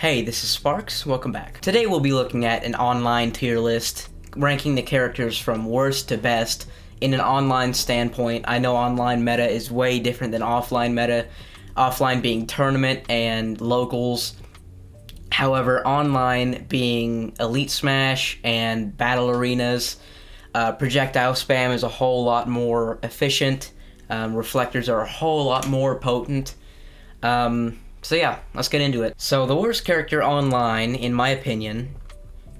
Hey, this is Sparks, welcome back. Today we'll be looking at an online tier list, ranking the characters from worst to best in an online standpoint. I know online meta is way different than offline meta, offline being tournament and locals. However, online being Elite Smash and battle arenas, projectile spam is a whole lot more efficient, reflectors are a whole lot more potent. So yeah, let's get into it. So the worst character online, in my opinion,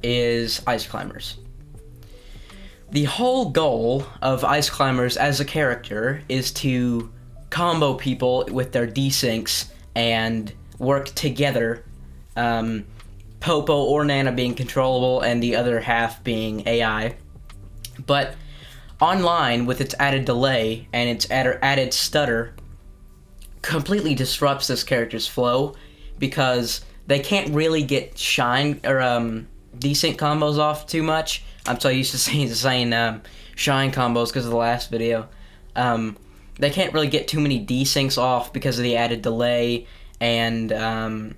is Ice Climbers. The whole goal of Ice Climbers as a character is to combo people with their desyncs and work together, Popo or Nana being controllable and the other half being AI. But online, with its added delay and its added stutter, completely disrupts this character's flow because they can't really get shine or desync combos off too much. I'm so used to saying shine combos because of the last video. They can't really get too many desyncs off because of the added delay, and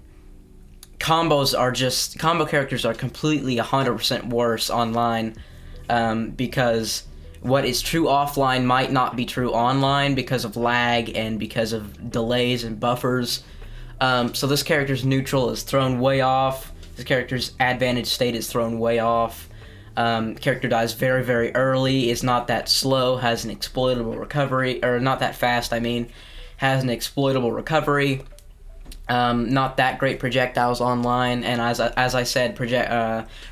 combo characters are completely 100% worse online because what is true offline might not be true online because of lag and because of delays and buffers. So this character's neutral is thrown way off. This character's advantage state is thrown way off. Character dies very, very early, is not that slow, has an exploitable recovery, or not that fast, has an exploitable recovery. Not that great projectiles online, and as I said,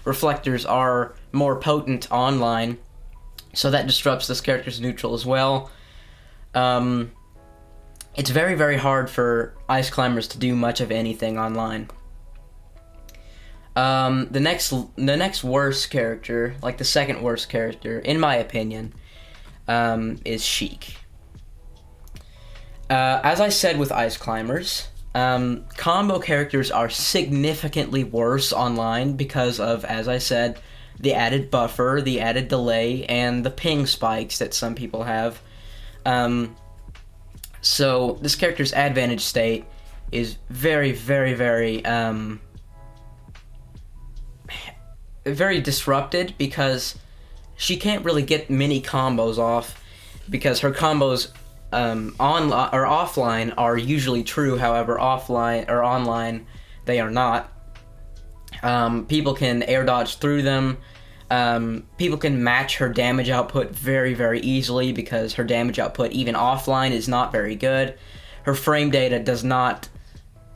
reflectors are more potent online. So that disrupts this character's neutral as well. It's very, very hard for Ice Climbers to do much of anything online. The next worst character, like the second worst character, in my opinion, is Sheik. As I said with Ice Climbers, combo characters are significantly worse online because of, as I said, the added buffer, the added delay, and the ping spikes that some people have. So this character's advantage state is very, very, very, very disrupted because she can't really get many combos off because her combos offline are usually true. However, offline or online they are not. People can air dodge through them. People can match her damage output very, very easily because her damage output, even offline, is not very good. Her frame data does not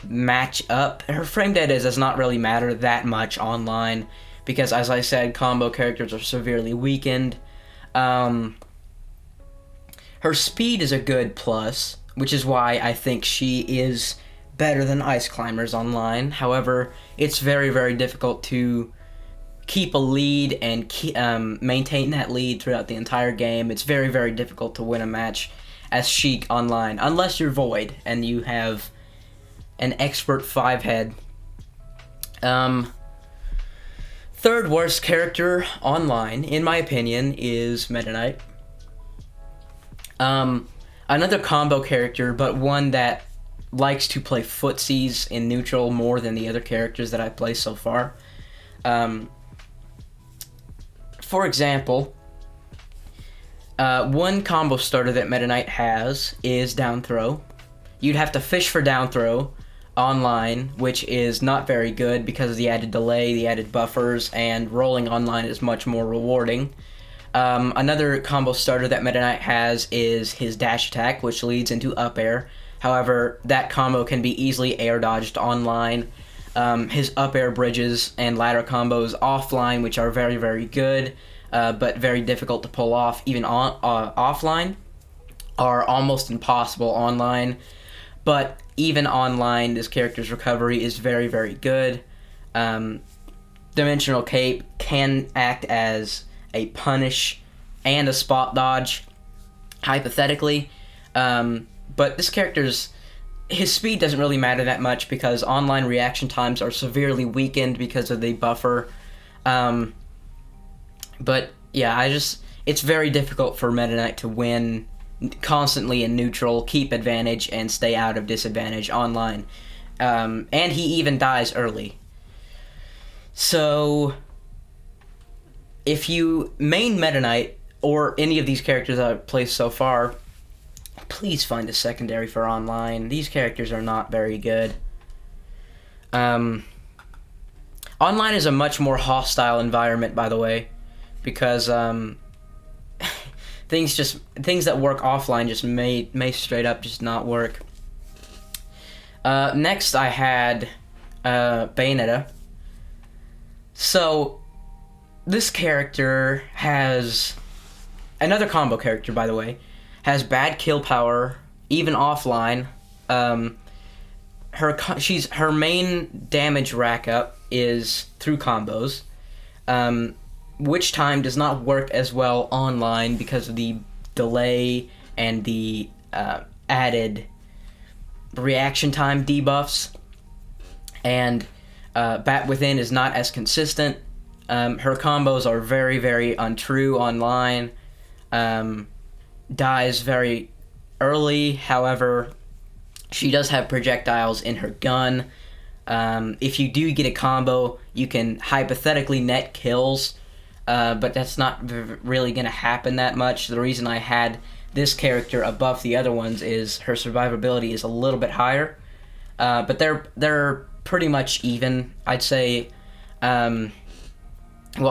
match up. Her frame data does not really matter that much online because, as I said, combo characters are severely weakened. Her speed is a good plus, which is why I think she is better than Ice Climbers online. However, it's very, very difficult to keep a lead and maintain that lead throughout the entire game. It's very, very difficult to win a match as Sheik online, unless you're Void and you have an expert 5-head. Third worst character online, in my opinion, is Meta Knight. Another combo character, but one that likes to play footsies in neutral more than the other characters that I play so far. For example, one combo starter that Meta Knight has is down throw. You'd have to fish for down throw online, which is not very good because of the added delay, the added buffers, and rolling online is much more rewarding. Another combo starter that Meta Knight has is his dash attack, which leads into up air. However, that combo can be easily air dodged online. His up air bridges and ladder combos offline, which are very, very good, but very difficult to pull off even offline, are almost impossible online. But even online, this character's recovery is very, very good. Dimensional Cape can act as a punish and a spot dodge, hypothetically. But this character's his speed doesn't really matter that much because online reaction times are severely weakened because of the buffer. But yeah, it's very difficult for Meta Knight to win constantly in neutral, keep advantage, and stay out of disadvantage online. and he even dies early. So, if you main Meta Knight, or any of these characters I've placed so far, please find a secondary for online. These characters are not very good. Online is a much more hostile environment, by the way, because things that work offline just may straight up just not work. Next I had Bayonetta. So this character has another combo character, by the way, has bad kill power even offline. Her main damage rack up is through combos, which time does not work as well online because of the delay and the added reaction time debuffs, and Bat Within is not as consistent. Her combos are very, very untrue online, dies very early. However, she does have projectiles in her gun. If you do get a combo, you can hypothetically net kills, but that's not really going to happen that much. The reason I had this character above the other ones is her survivability is a little bit higher, but they're pretty much even, I'd say. Well,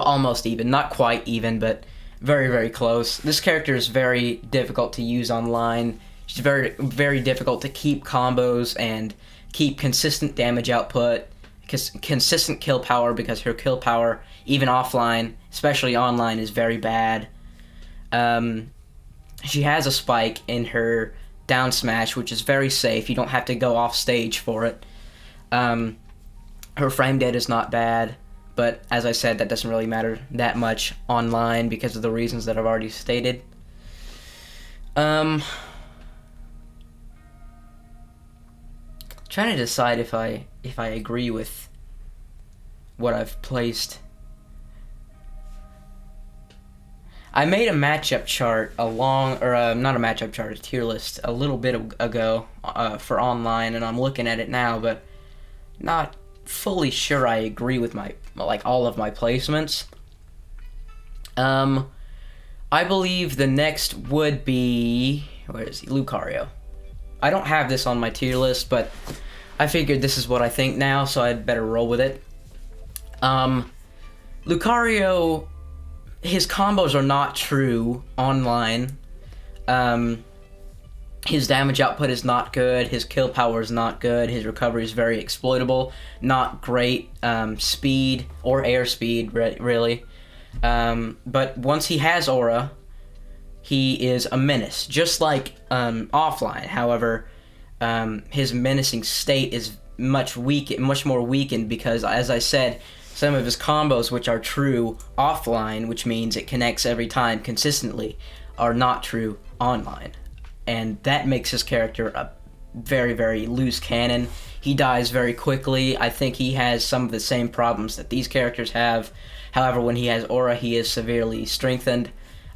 almost even, not quite even, but very, very close. This character is very difficult to use online. She's very, very difficult to keep combos and keep consistent damage output, consistent kill power, because her kill power, even offline, especially online, is very bad. She has a spike in her down smash, which is very safe. You don't have to go off stage for it. Her frame data is not bad, but as I said, that doesn't really matter that much online because of the reasons that I've already stated. Trying to decide if I agree with what I've placed. I made a matchup chart not a matchup chart, a tier list a little bit ago for online, and I'm looking at it now, but not fully sure I agree with all of my placements. I believe the next would be, where is he? Lucario. I don't have this on my tier list, but I figured this is what I think now, so I'd better roll with it. Lucario, his combos are not true online. His damage output is not good, his kill power is not good, his recovery is very exploitable, not great speed or airspeed, really. But once he has Aura, he is a menace, just like offline. However, his menacing state is much more weakened because, as I said, some of his combos, which are true offline, which means it connects every time consistently, are not true online. And that makes his character a very, very loose cannon. He dies very quickly. I think he has some of the same problems that these characters have. However, when he has Aura, he is severely strengthened.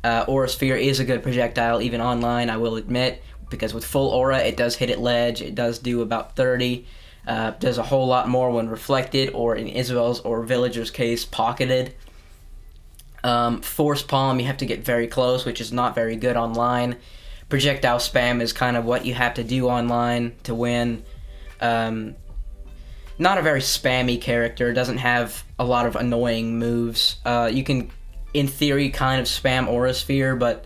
Aura Sphere is a good projectile, even online, I will admit, because with full Aura, it does hit at ledge. It does do about 30. Does a whole lot more when reflected, or in Isabel's or Villager's case, pocketed. Force Palm, you have to get very close, which is not very good online. Projectile spam is kind of what you have to do online to win. Not a very spammy character, doesn't have a lot of annoying moves. You can, in theory, kind of spam Aura Sphere, but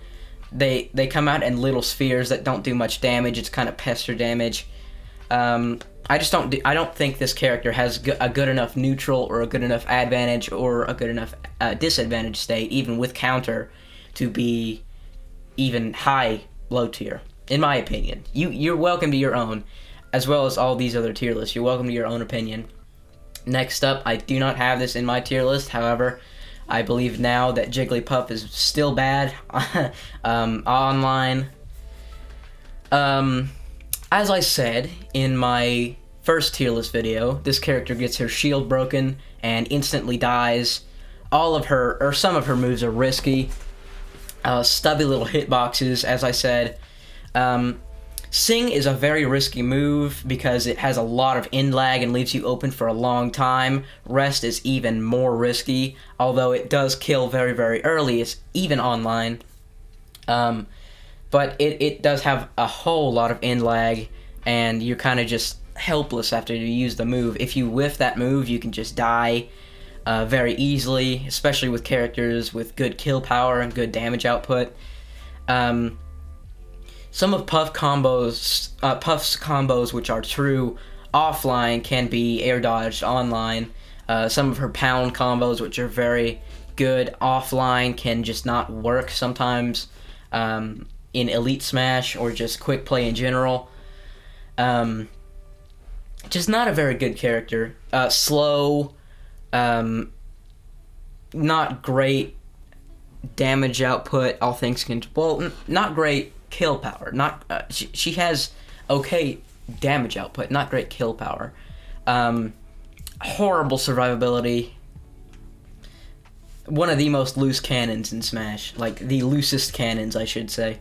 they come out in little spheres that don't do much damage. It's kind of pester damage. I don't think this character has a good enough neutral or a good enough advantage or a good enough disadvantage state, even with counter, to be even low tier, in my opinion. You're welcome to your own, as well as all these other tier lists. You're welcome to your own opinion. Next up, I do not have this in my tier list. However, I believe now that Jigglypuff is still bad online. As I said in my first tier list video, this character gets her shield broken and instantly dies. All of her, or some of her moves are risky. Stubby little hitboxes, as I said. Sing is a very risky move because it has a lot of in lag and leaves you open for a long time. Rest is even more risky, although it does kill very, very early. It's even online. But it does have a whole lot of in lag, and you're kind of just helpless after you use the move. If you whiff that move, you can just die very easily, especially with characters with good kill power and good damage output. Some of Puff's combos, which are true offline, can be air dodged online. Some of her pound combos, which are very good offline, can just not work sometimes in Elite Smash or just quick play in general. Just not a very good character. Slow, not great damage output, all things considered. Not great kill power. She has okay damage output, not great kill power. Horrible survivability. One of the most loose cannons in Smash, like the loosest cannons, I should say.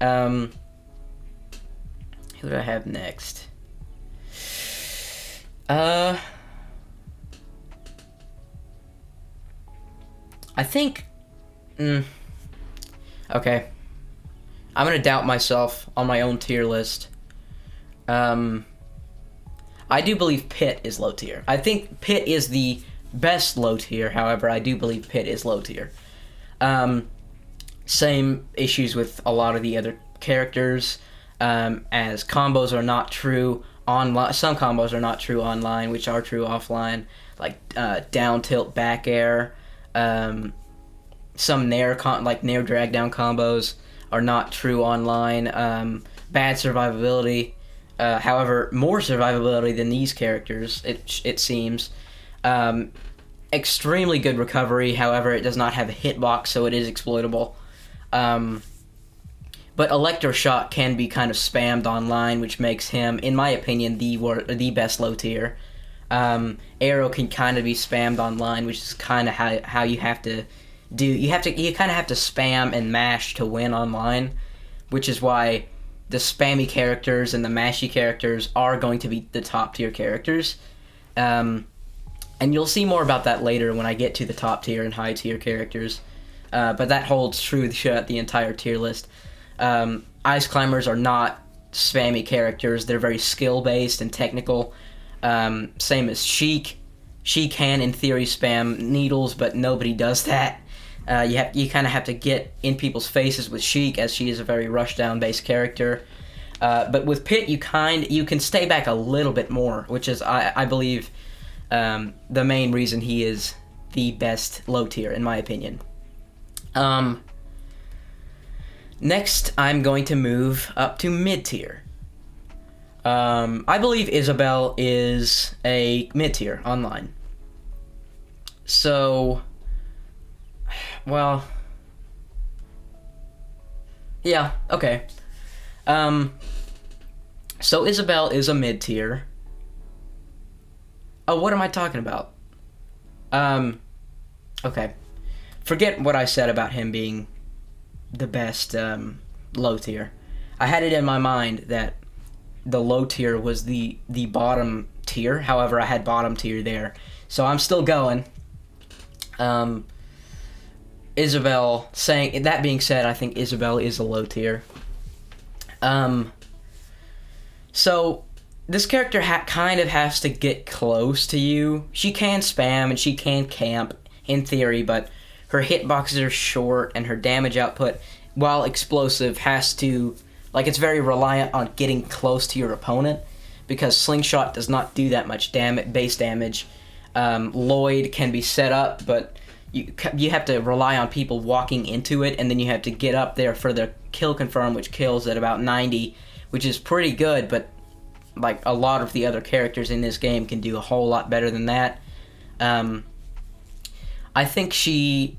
Who do I have next? I think. Okay. I'm gonna doubt myself on my own tier list. I do believe Pit is low tier. I think Pit is the best low tier. However, I do believe Pit is low tier. Same issues with a lot of the other characters, as combos are not true online. Some combos are not true online, which are true offline, like down tilt back air. Some nair drag down combos are not true online. Bad survivability. However, more survivability than these characters, it seems. Extremely good recovery. However, it does not have a hitbox, so it is exploitable. But Electroshock can be kind of spammed online, which makes him, in my opinion, the best low tier. Arrow can kind of be spammed online, which is kind of how you have to do. You kind of have to spam and mash to win online, which is why the spammy characters and the mashy characters are going to be the top tier characters. And you'll see more about that later when I get to the top tier and high tier characters. But that holds true throughout the entire tier list. Ice Climbers are not spammy characters. They're very skill-based and technical. Same as Sheik. She can, in theory, spam needles, but nobody does that. You kind of have to get in people's faces with Sheik, as she is a very rushdown-based character. But with Pit, you can stay back a little bit more, which is, I believe, the main reason he is the best low tier, in my opinion. Next, I'm going to move up to mid tier. I believe Isabelle is a mid tier online. So, well, yeah, okay. So Isabelle is a mid tier. Oh, what am I talking about? Okay. Forget what I said about him being the best low tier. I had it in my mind that the low tier was the bottom tier. However, I had bottom tier there. So I'm still going. Isabelle, that being said, I think Isabelle is a low tier. So this character kind of has to get close to you. She can spam and she can camp in theory, but her hitboxes are short and her damage output, while explosive, it's very reliant on getting close to your opponent, because Slingshot does not do that much base damage. Lloyd can be set up, but you have to rely on people walking into it, and then you have to get up there for the kill confirm, which kills at about 90, which is pretty good, but like a lot of the other characters in this game can do a whole lot better than that. I think she's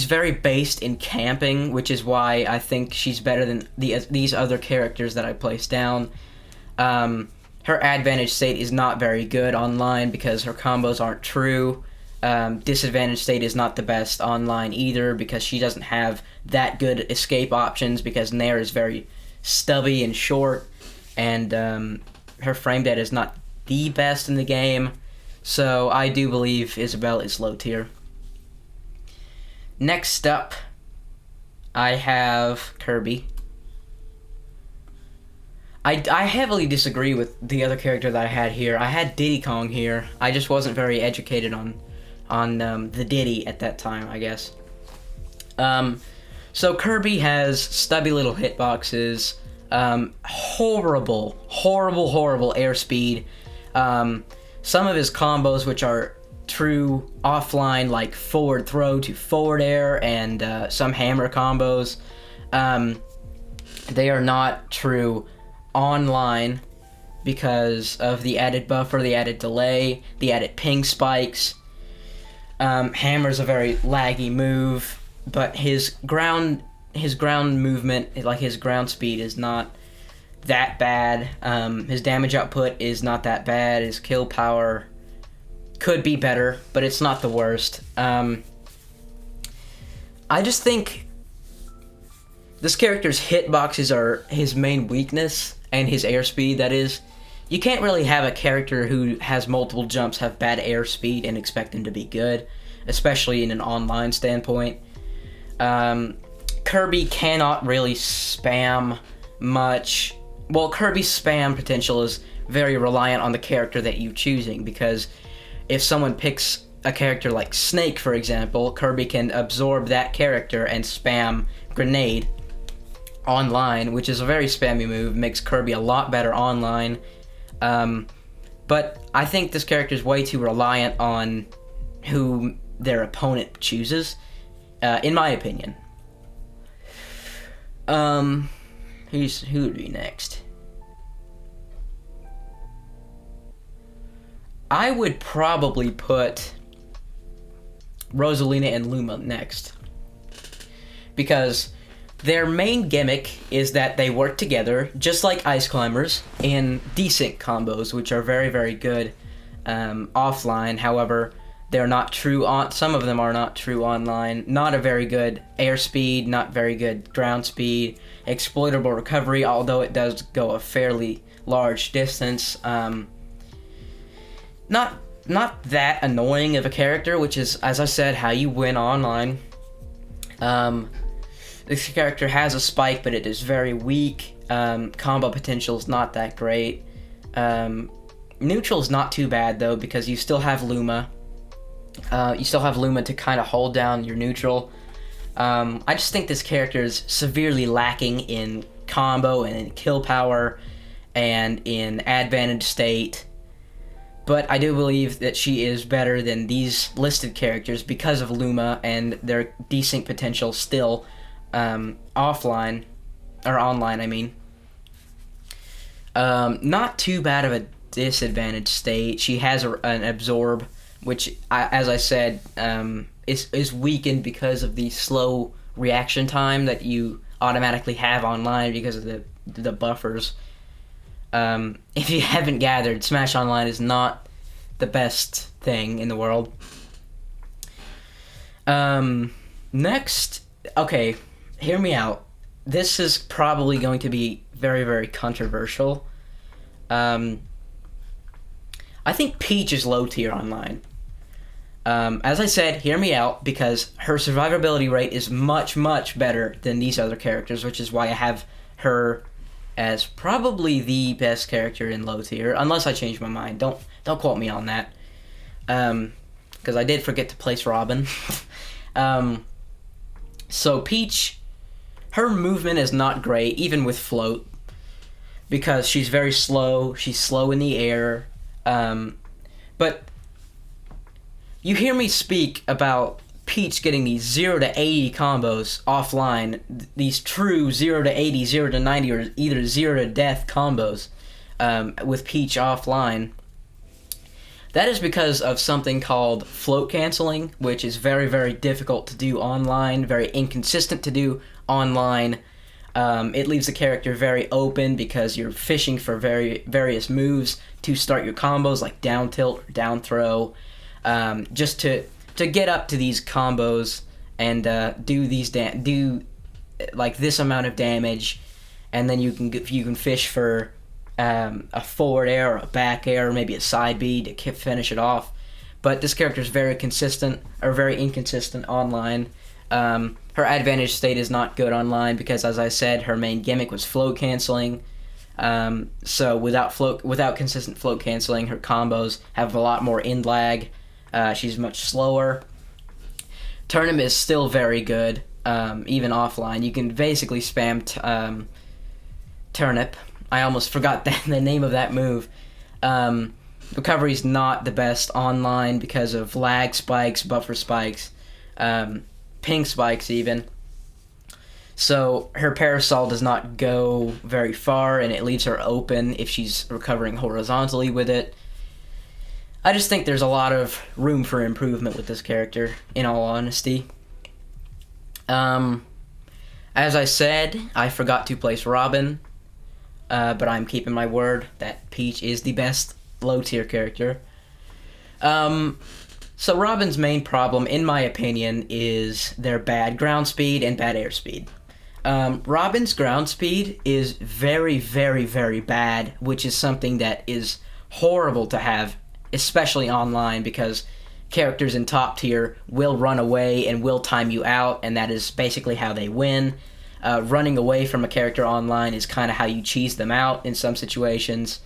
very based in camping, which is why I think she's better than these other characters that I placed down. Her advantage state is not very good online because her combos aren't true. Disadvantage state is not the best online either because she doesn't have that good escape options, because Nair is very stubby and short, and her frame data is not the best in the game. So I do believe Isabelle is low tier. Next up, I have Kirby. I heavily disagree with the other character that I had here. I had Diddy Kong here. I just wasn't very educated on the Diddy at that time, I guess. So Kirby has stubby little hitboxes, horrible airspeed. Some of his combos, which are true offline, like forward throw to forward air, and some hammer combos, they are not true online because of the added buffer, the added delay, the added ping spikes. Hammer's a very laggy move, but his ground movement, like his ground speed, is not that bad. His damage output is not that bad. His kill power could be better, but it's not the worst. I just think this character's hitboxes are his main weakness, and his airspeed, that is. You can't really have a character who has multiple jumps have bad airspeed and expect him to be good, especially in an online standpoint. Kirby cannot really spam much. Well, Kirby's spam potential is very reliant on the character that you're choosing, because if someone picks a character like Snake, for example, Kirby can absorb that character and spam Grenade online, which is a very spammy move, makes Kirby a lot better online. But I think this character is way too reliant on who their opponent chooses, in my opinion. Who would be next? I would probably put Rosalina and Luma next, because their main gimmick is that they work together, just like Ice Climbers, in decent combos, which are very, very good offline. However, they're not true on. Some of them are not true online. Not a very good airspeed, not very good ground speed, exploitable recovery, although it does go a fairly large distance. Not that annoying of a character, which is, as I said, how you win online. This character has a spike, but it is very weak. Combo potential is not that great. Neutral is not too bad, though, because you still have Luma. You still have Luma to kind of hold down your neutral. I just think this character is severely lacking in combo and in kill power and in advantage state. But I do believe that she is better than these listed characters because of Luma and their decent potential still. Offline, or online, I mean. Not too bad of a disadvantage state. She has an absorb, which, as I said, is weakened because of the slow reaction time that you automatically have online because of the buffers. If you haven't gathered, Smash Online is not the best thing in the world. Next, okay, hear me out. This is probably going to be very, very controversial. I think Peach is low tier online. As I said, hear me out, because her survivability rate is much, much better than these other characters, which is why I have her as probably the best character in low tier, unless I change my mind. Don't quote me on that, because I did forget to place Robin. So Peach, her movement is not great, even with float, because she's very slow. She's slow in the air. But you hear me speak about Peach getting these 0 to 80 combos offline, these true 0 to 80, 0 to 90, or either 0 to death combos with Peach offline. That is because of something called float canceling, which is very, very difficult to do online, very inconsistent to do online. It leaves the character very open because you're fishing for various moves to start your combos, like down tilt or down throw, just to get up to these combos and do like this amount of damage and then you can fish for a forward air or a back air, or maybe a side B to finish it off. But this character is very inconsistent online. Her advantage state is not good online because, as I said, her main gimmick was float canceling. So without consistent float canceling, her combos have a lot more end lag. She's much slower. Turnip is still very good, even offline. You can basically spam Turnip. I almost forgot the name of that move. Recovery's not the best online because of lag spikes, buffer spikes, ping spikes even. So her parasol does not go very far, and it leaves her open if she's recovering horizontally with it. I just think there's a lot of room for improvement with this character, in all honesty. As I said, I forgot to place Robin, but I'm keeping my word that Peach is the best low-tier character. So Robin's main problem, in my opinion, is their bad ground speed and bad air speed. Robin's ground speed is very, very, very bad, which is something that is horrible to have, especially online, because characters in top tier will run away and will time you out, and that is basically how they win. Running away from a character online is kind of how you cheese them out in some situations.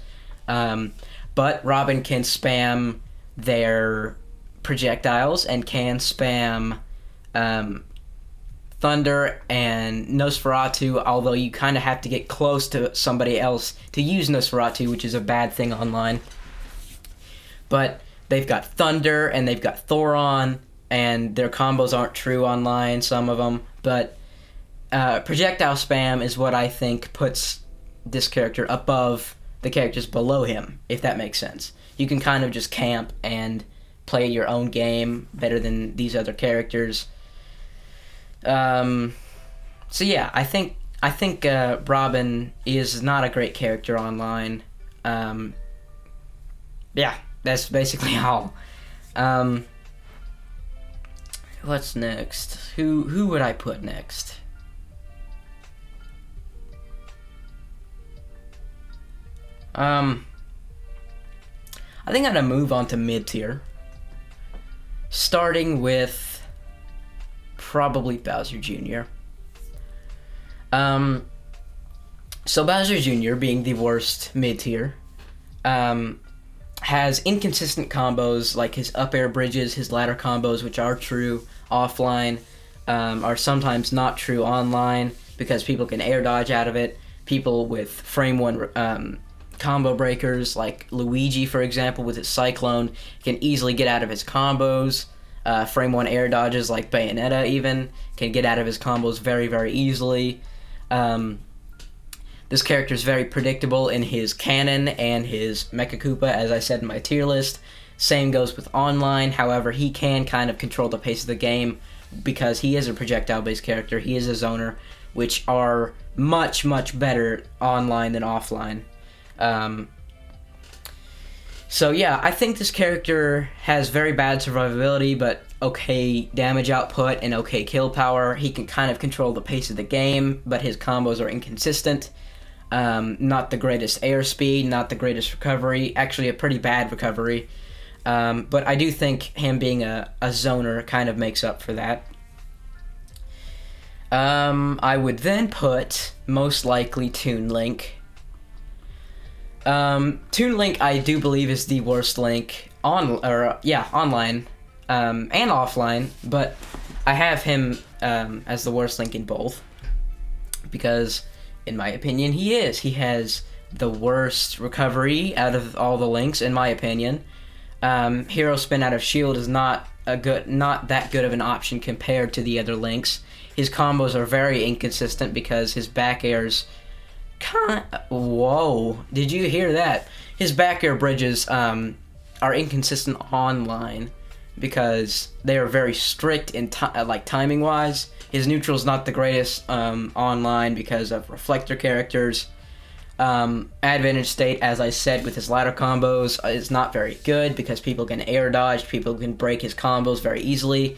But Robin can spam their projectiles and can spam Thunder and Nosferatu, although you kind of have to get close to somebody else to use Nosferatu, which is a bad thing online. But they've got Thunder and they've got Thoron, and their combos aren't true online, some of them. But projectile spam is what I think puts this character above the characters below him, if that makes sense. You can kind of just camp and play your own game better than these other characters. So yeah, I think Robin is not a great character online. Yeah, that's basically all. What's next? Who would I put next? I think I'm gonna move on to mid-tier, starting with probably Bowser Jr. So Bowser Jr., being the worst mid-tier, has inconsistent combos, like his up air bridges, his ladder combos, which are true offline, are sometimes not true online because people can air dodge out of it. People with frame 1 combo breakers, like Luigi, for example, with his Cyclone, can easily get out of his combos. Frame 1 air dodges, like Bayonetta even, can get out of his combos very, very easily. This character is very predictable in his cannon and his Mecha Koopa, as I said in my tier list. Same goes with online. However, he can kind of control the pace of the game because he is a projectile-based character. He is a zoner, which are much, much better online than offline. So yeah, I think this character has very bad survivability, but okay damage output and okay kill power. He can kind of control the pace of the game, but his combos are inconsistent. Not the greatest air speed, not the greatest recovery, actually a pretty bad recovery. But I do think him being a zoner kind of makes up for that. I would then put, most likely, Toon Link. Toon Link, I do believe, is the worst Link online and offline, but I have him as the worst Link in both because, in my opinion, he is. He has the worst recovery out of all the Links, in my opinion. Hero Spin out of Shield is not that good of an option compared to the other Links. His combos are very inconsistent because his back airs. Whoa! Did you hear that? His back air bridges are inconsistent online because they are very strict in timing wise. His neutral is not the greatest online because of reflector characters. Advantage state, as I said, with his ladder combos is not very good because people can air dodge, people can break his combos very easily.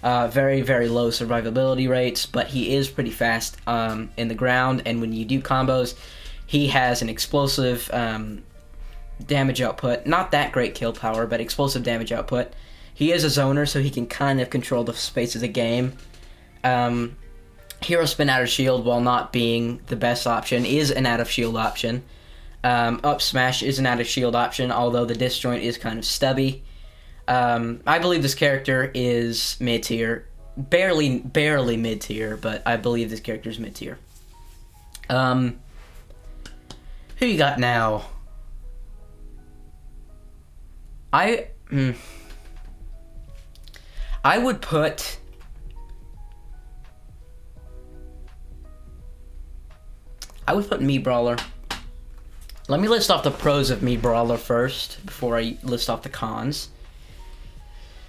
Very, very low survivability rates, but he is pretty fast in the ground, and when you do combos, he has an explosive damage output. Not that great kill power, but explosive damage output. He is a zoner, so he can kind of control the space of the game. Hero spin out of shield, while not being the best option, is an out of shield option. Up smash is an out of shield option, although the disjoint is kind of stubby. I believe this character is mid-tier. Barely mid-tier, but I believe this character is mid-tier. Who you got now? I would put... Mii Brawler. Let me list off the pros of Mii Brawler first, before I list off the cons.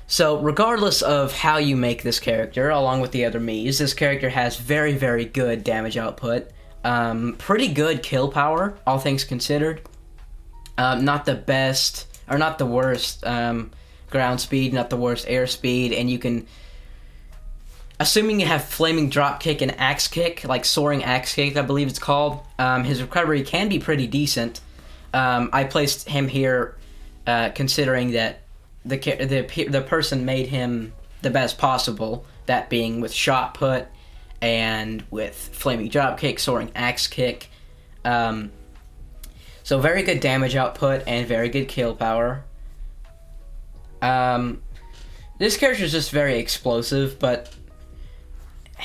So, regardless of how you make this character, along with the other Miis, this character has very, very good damage output. Pretty good kill power, all things considered. Not the best, or not the worst ground speed, not the worst air speed, and you can... Assuming you have Flaming Drop Kick and Axe Kick, like Soaring Axe Kick, I believe it's called, his recovery can be pretty decent. I placed him here considering that the person made him the best possible, that being with Shot Put and with Flaming Drop Kick, Soaring Axe Kick. So very good damage output and very good kill power. This character is just very explosive, but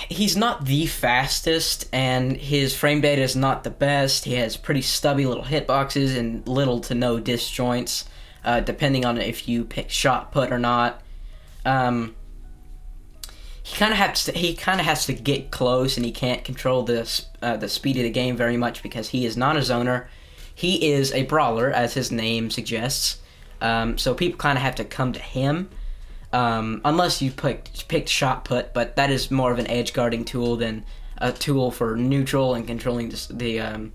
he's not the fastest, and his frame data is not the best. He has pretty stubby little hitboxes and little to no disjoints, depending on if you pick Shot Put or not. He kind of has to get close, and he can't control the speed of the game very much because he is not a zoner. He is a brawler, as his name suggests. So people kind of have to come to him. Unless you picked Shot Put, but that is more of an edge guarding tool than a tool for neutral and controlling the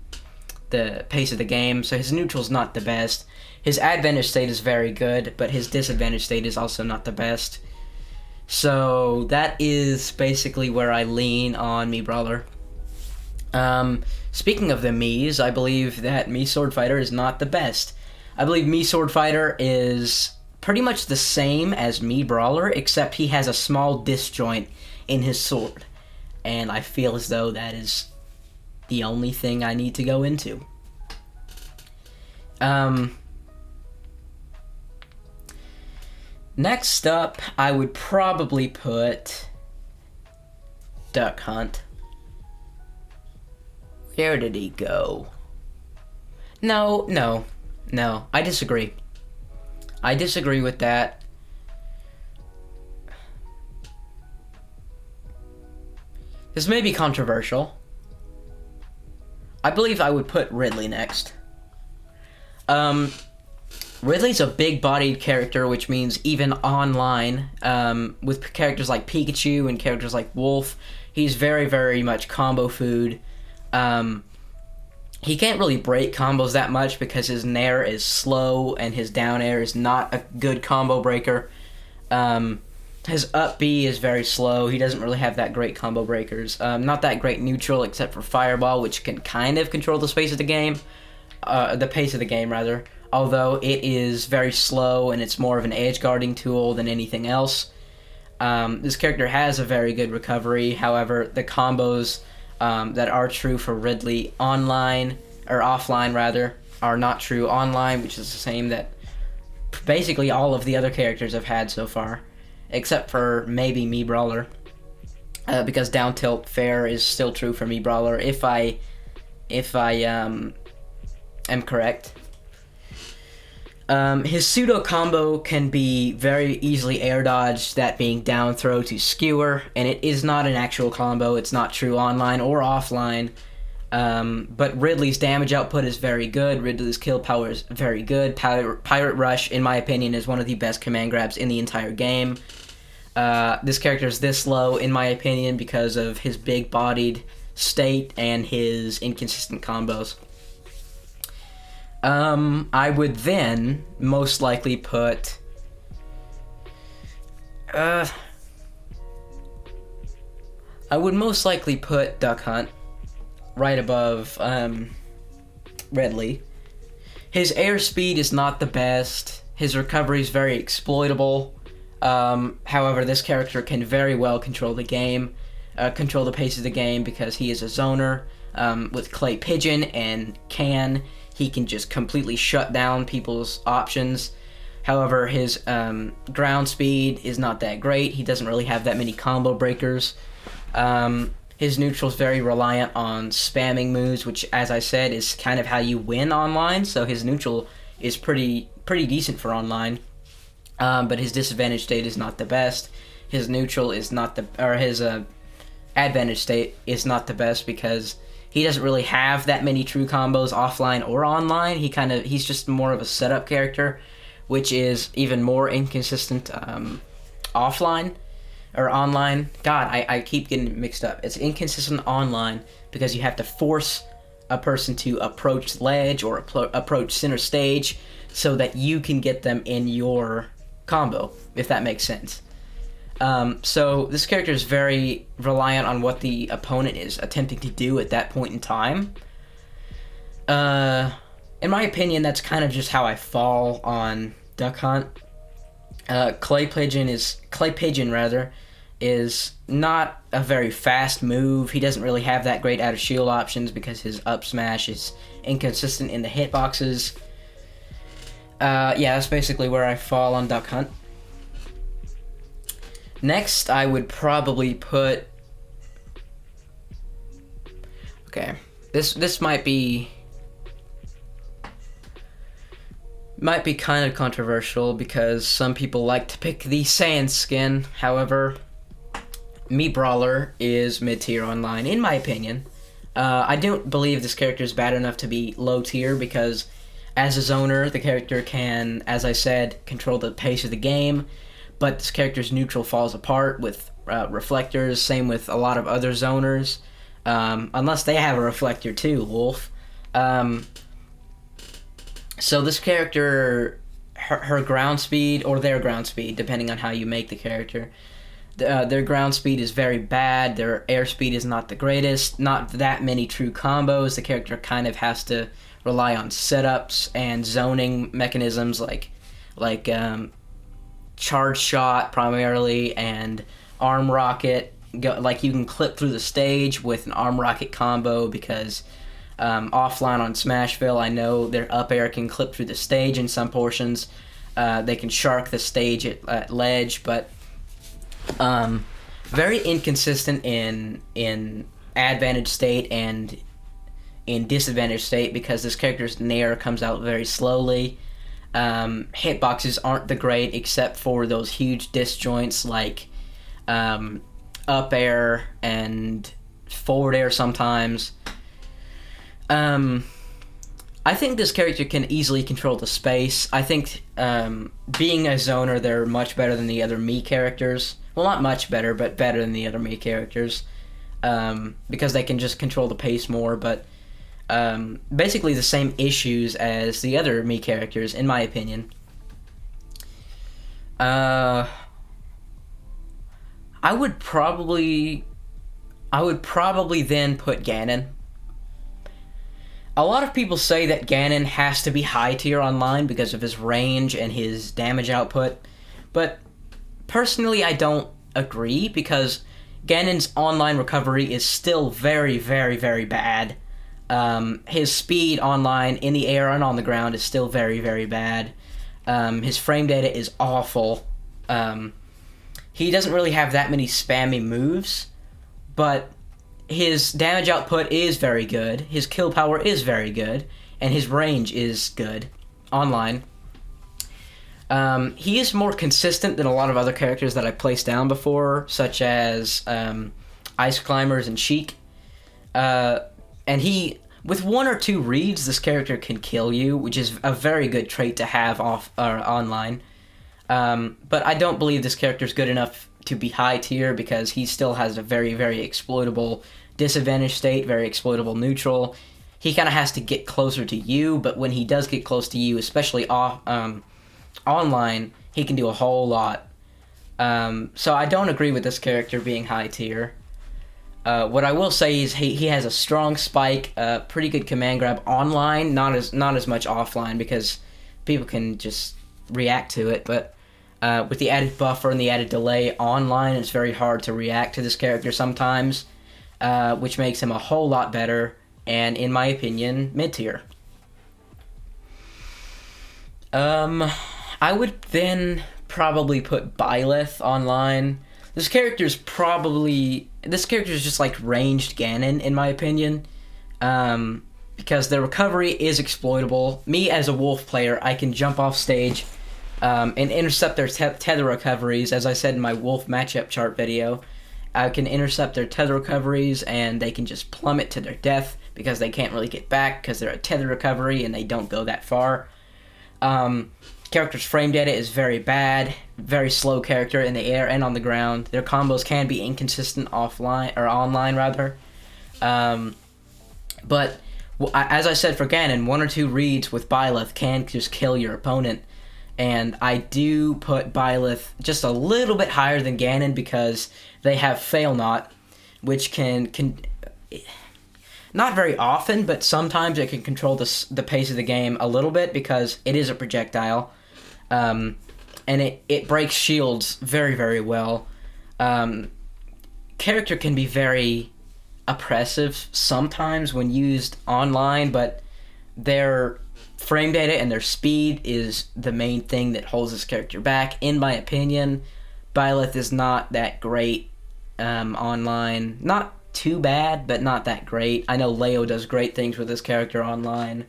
pace of the game. So his neutral's not the best. His advantage state is very good, but his disadvantage state is also not the best. So that is basically where I lean on Mii Brawler. Speaking of the Miis, I believe that Mii Sword Fighter is not the best. I believe Mii Sword Fighter is pretty much the same as Mii Brawler, except he has a small disjoint in his sword. And I feel as though that is the only thing I need to go into. Next up, I would probably put Duck Hunt. Where did he go? No, I disagree. I disagree with that. This may be controversial. I believe I would put Ridley next. Ridley's a big-bodied character, which means even online, with characters like Pikachu and characters like Wolf, he's very, very much combo food. He can't really break combos that much because his nair is slow and his down air is not a good combo breaker. His up B is very slow. He doesn't really have that great combo breakers. Not that great neutral except for Fireball, which can kind of control the pace of the game. Although it is very slow and it's more of an edge guarding tool than anything else. This character has a very good recovery. However, the combos that are true for Ridley online, or offline rather, are not true online, which is the same that basically all of the other characters have had so far, except for maybe Mii Brawler, because down tilt fair is still true for Mii Brawler, if I am correct. His pseudo combo can be very easily air dodged, that being down throw to skewer, and it is not an actual combo. It's not true online or offline. But Ridley's damage output is very good. Ridley's kill power is very good. Pirate Rush, in my opinion, is one of the best command grabs in the entire game. This character is this low, in my opinion, because of his big-bodied state and his inconsistent combos. I would then most likely put I would most likely put Duck Hunt right above Redley. His airspeed is not the best. His recovery is very exploitable. However, this character can very well control the game, control the pace of the game, because he is a zoner. With Clay Pigeon and he can just completely shut down people's options. However, his ground speed is not that great. He doesn't really have that many combo breakers. His neutral is very reliant on spamming moves, which, as I said, is kind of how you win online. So his neutral is pretty decent for online. But his disadvantage state is not the best. His neutral is not his advantage state is not the best, because he doesn't really have that many true combos offline or online. He's just more of a setup character, which is even more inconsistent offline or online. God, I keep getting mixed up. It's inconsistent online because you have to force a person to approach ledge or approach center stage so that you can get them in your combo, if that makes sense. So this character is very reliant on what the opponent is attempting to do at that point in time. In my opinion, that's kind of just how I fall on Duck Hunt. Clay Pigeon is not a very fast move. He doesn't really have that great out of shield options because his up smash is inconsistent in the hitboxes. Yeah, that's basically where I fall on Duck Hunt. Next, I would probably put... Okay, this might be kind of controversial because some people like to pick the Sand skin. However, Meat Brawler is mid-tier online, in my opinion. I don't believe this character is bad enough to be low tier because as a zoner, the character can, as I said, control the pace of the game, but this character's neutral falls apart with reflectors, same with a lot of other zoners, unless they have a reflector too, Wolf. So this character, her ground speed, or their ground speed, depending on how you make the character, their ground speed is very bad, their airspeed is not the greatest, not that many true combos. The character kind of has to rely on setups and zoning mechanisms like charge shot primarily and arm rocket. Like you can clip through the stage with an arm rocket combo because offline on Smashville, I know their up air can clip through the stage in some portions. They can shark the stage at ledge, but very inconsistent in advantage state and in disadvantage state because this character's nair comes out very slowly. Hitboxes aren't the great except for those huge disjoints like up air and forward air sometimes. I think this character can easily control the space. I think being a zoner, they're much better than the other Mii characters. Well, not much better, but better than the other Mii characters because they can just control the pace more, but basically the same issues as the other Mii characters, in my opinion. I would probably then put Ganon. A lot of people say that Ganon has to be high tier online because of his range and his damage output, but personally I don't agree because Ganon's online recovery is still very, very, very bad. His speed online, in the air and on the ground, is still very, very bad. His frame data is awful. He doesn't really have that many spammy moves, but his damage output is very good, his kill power is very good, and his range is good online. He is more consistent than a lot of other characters that I placed down before, such as Ice Climbers and Sheik. And with one or two reads, this character can kill you, which is a very good trait to have online. But I don't believe this character is good enough to be high tier because he still has a very, very exploitable disadvantage state, very exploitable neutral. He kind of has to get closer to you, but when he does get close to you, especially online, he can do a whole lot. So I don't agree with this character being high tier. What I will say is he has a strong spike, pretty good command grab online, not as much offline because people can just react to it. But with the added buffer and the added delay online, it's very hard to react to this character sometimes, which makes him a whole lot better, and in my opinion, mid tier. I would then probably put Byleth online. This character is just like ranged Ganon, in my opinion, because the recovery is exploitable. Me, as a wolf player, I can jump off stage and intercept their tether recoveries. As I said in my wolf matchup chart video, I can intercept their tether recoveries, and they can just plummet to their death because they can't really get back because they're a tether recovery and they don't go that far. Character's frame data is very bad, very slow character in the air and on the ground. Their combos can be inconsistent offline, or online rather. But as I said for Ganon, 1 or 2 reads with Byleth can just kill your opponent. And I do put Byleth just a little bit higher than Ganon because they have Fail Not, which can not very often, but sometimes it can control the pace of the game a little bit because it is a projectile. And it breaks shields very, very well. Character can be very oppressive sometimes when used online, but their frame data and their speed is the main thing that holds this character back, in my opinion. Byleth is not that great online. Not too bad, but not that great. I know Leo does great things with this character online.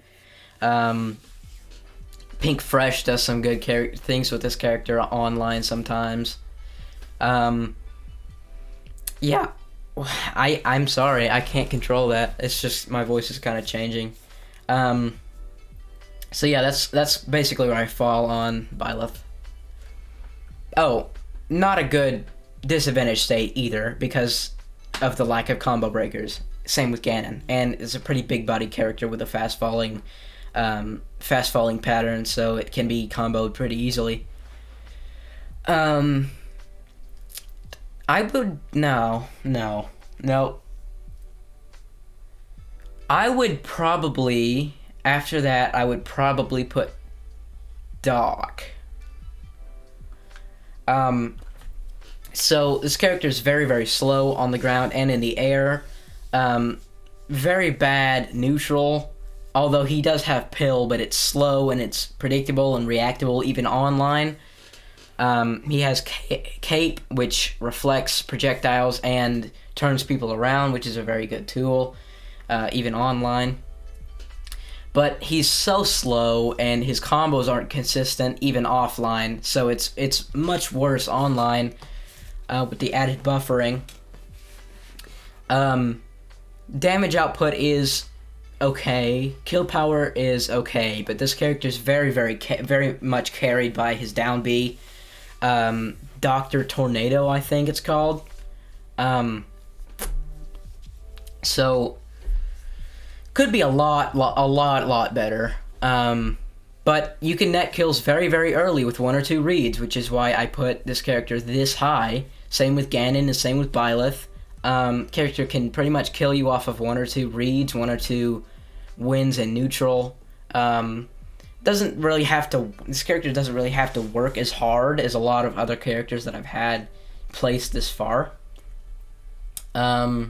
Pink Fresh does some good things with this character online sometimes. Yeah, I'm sorry, I can't control that. It's just my voice is kind of changing. So yeah, that's basically where I fall on Byleth. Oh, not a good disadvantage state either because of the lack of combo breakers. Same with Ganon, and it's a pretty big body character with a fast falling pattern, so it can be comboed pretty easily. I would no. I would probably, after that, I would probably put Doc. So this character is very, very slow on the ground and in the air. Very bad neutral. Although he does have Pill, but it's slow and it's predictable and reactable even online. He has Cape, which reflects projectiles and turns people around, which is a very good tool, even online. But he's so slow and his combos aren't consistent even offline, so it's much worse online with the added buffering. Damage output is okay, kill power is okay, but this character is very, very, very much carried by his down B, Dr. Tornado, I think it's called. So could be a lot better. But you can net kills very, very early with 1 or 2 reads, which is why I put this character this high. Same with Ganon and same with Byleth. Character can pretty much kill you off of 1 or 2 reads, 1 or 2 wins in neutral. This character doesn't really have to work as hard as a lot of other characters that I've had placed this far. But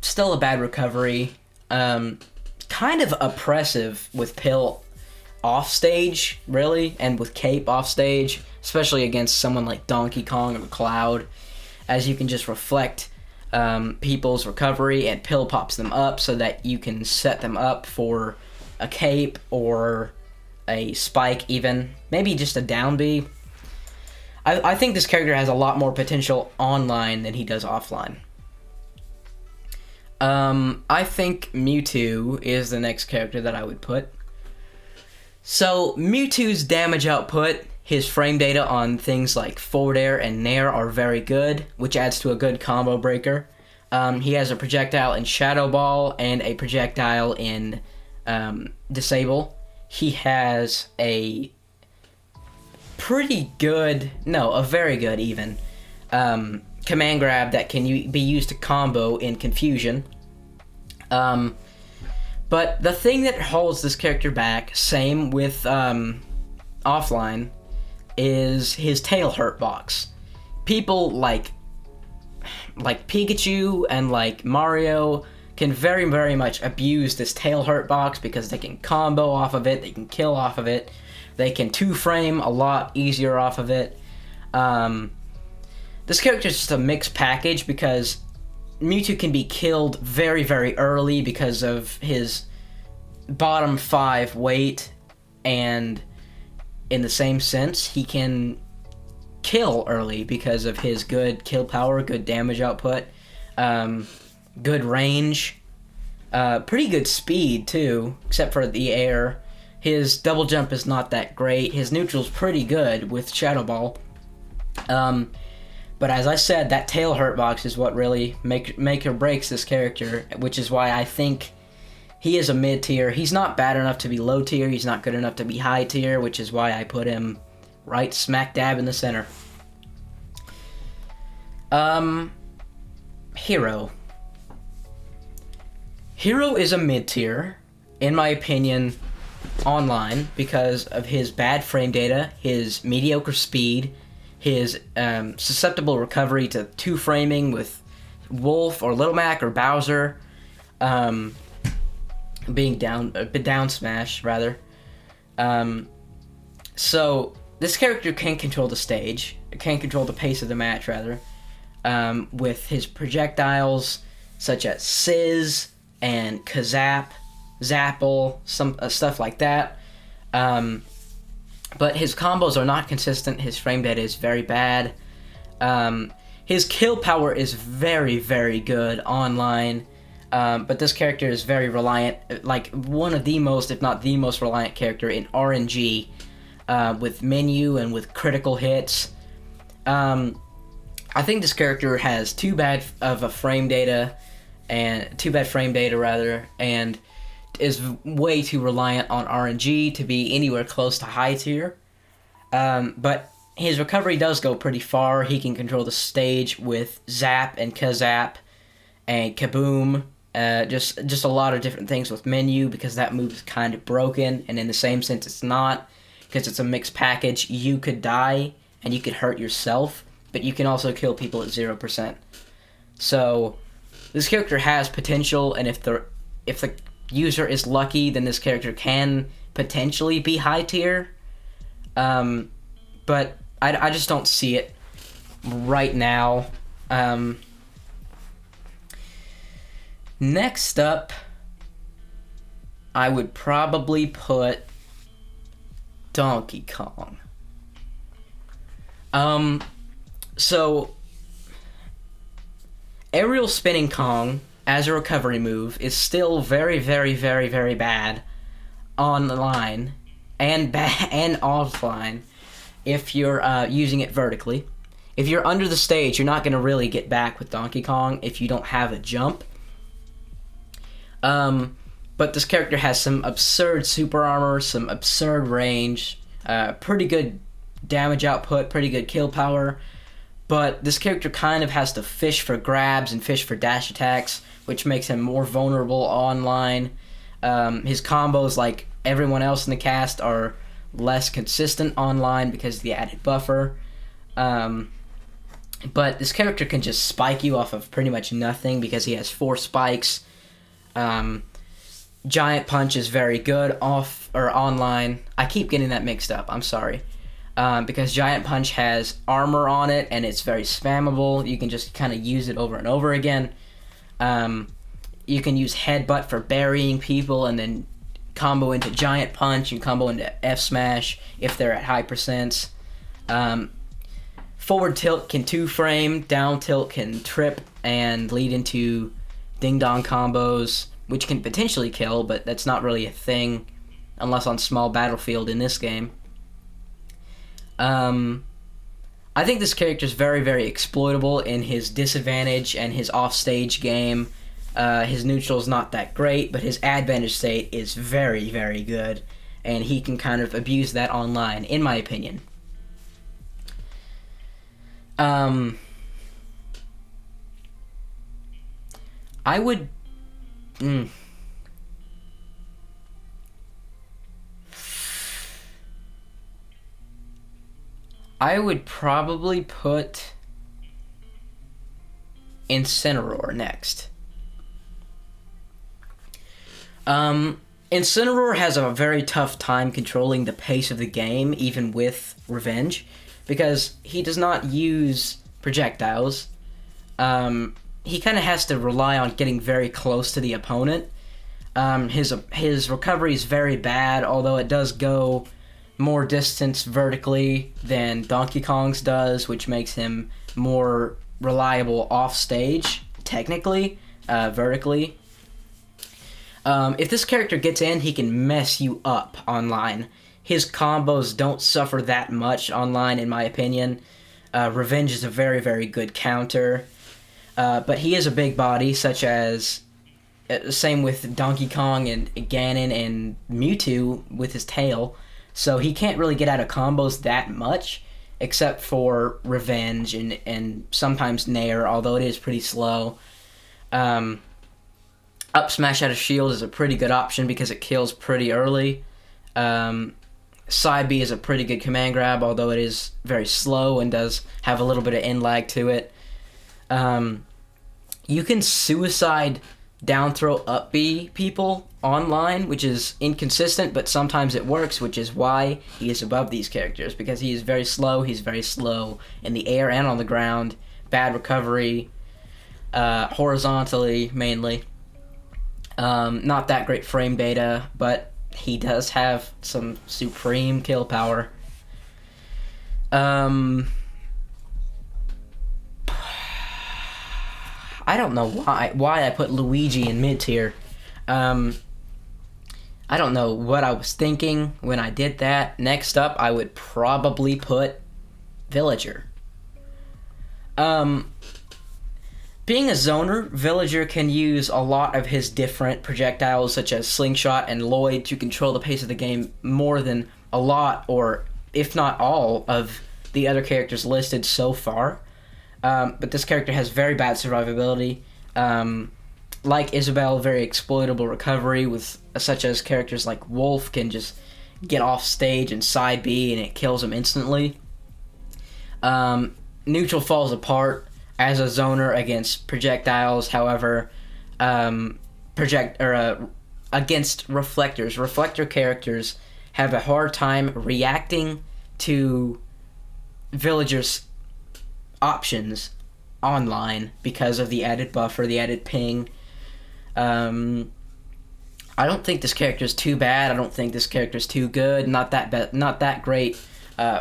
still a bad recovery. Kind of oppressive with Pill off stage, really, and with Cape off stage, especially against someone like Donkey Kong or Cloud, as you can just reflect people's recovery and Pill pops them up so that you can set them up for a Cape or a Spike even, maybe just a down B. I think this character has a lot more potential online than he does offline. I think Mewtwo is the next character that I would put. So Mewtwo's damage output, his frame data on things like forward air and nair are very good, which adds to a good combo breaker. He has a projectile in Shadow Ball and a projectile in Disable. He has a very good even, command grab that can be used to combo in Confusion. But the thing that holds this character back, same with offline, is his tail hurt box. People like Pikachu and like Mario can very, very much abuse this tail hurt box because they can combo off of it, they can kill off of it, they can 2-frame a lot easier off of it. This character is just a mixed package because Mewtwo can be killed very, very early because of his bottom 5 weight, and in the same sense, he can kill early because of his good kill power, good damage output, good range, pretty good speed too, except for the air. His double jump is not that great. His neutral's pretty good with Shadow Ball. But as I said, that tail hurt box is what really make or breaks this character, which is why I think he is a mid tier. He's not bad enough to be low tier. He's not good enough to be high tier, which is why I put him right smack dab in the center. Hero. Hero is a mid tier, in my opinion, online because of his bad frame data, his mediocre speed, his susceptible recovery to 2-framing with Wolf or Little Mac or Bowser, being down smash rather. So this character can control the stage, can control the pace of the match rather, with his projectiles such as Sizz and Kazap, Zapple, some stuff like that. But his combos are not consistent. His frame data is very bad. His kill power is very, very good online. But this character is very reliant, like one of the most, if not the most reliant character in RNG, with menu and with critical hits. I think this character has too bad frame data, and is way too reliant on RNG to be anywhere close to high tier. But his recovery does go pretty far. He can control the stage with Zap and Kazap and Kaboom. Just a lot of different things with menu because that move is kind of broken, and in the same sense it's not, because it's a mixed package. You could die and you could hurt yourself, but you can also kill people at 0%. So this character has potential, and if the user is lucky, then this character can potentially be high tier. But I just don't see it right now. Next up, I would probably put Donkey Kong. So aerial spinning Kong as a recovery move is still very, very, very, very bad online and offline if you're using it vertically. If you're under the stage, you're not going to really get back with Donkey Kong if you don't have a jump. But this character has some absurd super armor, some absurd range, pretty good damage output, pretty good kill power. But this character kind of has to fish for grabs and fish for dash attacks, which makes him more vulnerable online. His combos, like everyone else in the cast, are less consistent online because of the added buffer. But this character can just spike you off of pretty much nothing because he has 4 spikes. Giant Punch is very good off or online. I keep getting that mixed up. I'm sorry. Because Giant Punch has armor on it and it's very spammable. You can just kind of use it over and over again. You can use Headbutt for burying people and then combo into Giant Punch and combo into F Smash if they're at high percents. Forward tilt can 2-frame, down tilt can trip and lead into ding dong combos, which can potentially kill, but that's not really a thing unless on small battlefield in this game. I think this character is very, very exploitable in his disadvantage and his offstage game. His neutral is not that great, but his advantage state is very, very good, and he can kind of abuse that online, in my opinion. I would... I would probably put Incineroar next. Incineroar has a very tough time controlling the pace of the game, even with Revenge, because he does not use projectiles. He kind of has to rely on getting very close to the opponent. His recovery is very bad, although it does go more distance vertically than Donkey Kong's does, which makes him more reliable off stage, technically, vertically. If this character gets in, he can mess you up online. His combos don't suffer that much online, in my opinion. Revenge is a very, very good counter. But he is a big body, such as... same with Donkey Kong and Ganon and Mewtwo with his tail. So he can't really get out of combos that much, except for Revenge and sometimes Nair, although it is pretty slow. Up smash out of shield is a pretty good option because it kills pretty early. Side B is a pretty good command grab, although it is very slow and does have a little bit of end lag to it. You can suicide down throw up B people online, which is inconsistent, but sometimes it works, which is why he is above these characters, because he is very slow. He's very slow in the air and on the ground. Bad recovery, horizontally mainly. Not that great frame data, but he does have some supreme kill power. I don't know why I put Luigi in mid tier. I don't know what I was thinking when I did that. Next up, I would probably put Villager. Being a zoner, Villager can use a lot of his different projectiles, such as Slingshot and Lloyd, to control the pace of the game more than a lot, or if not all, of the other characters listed so far. But this character has very bad survivability. Like Isabelle, very exploitable recovery, with such as characters like Wolf can just get off stage and side B and it kills him instantly. Neutral falls apart as a zoner against projectiles, however, against reflectors. Reflector characters have a hard time reacting to villagers' options online because of the added buffer, the added ping. I don't think this character is too bad. I don't think this character is too good. Not that great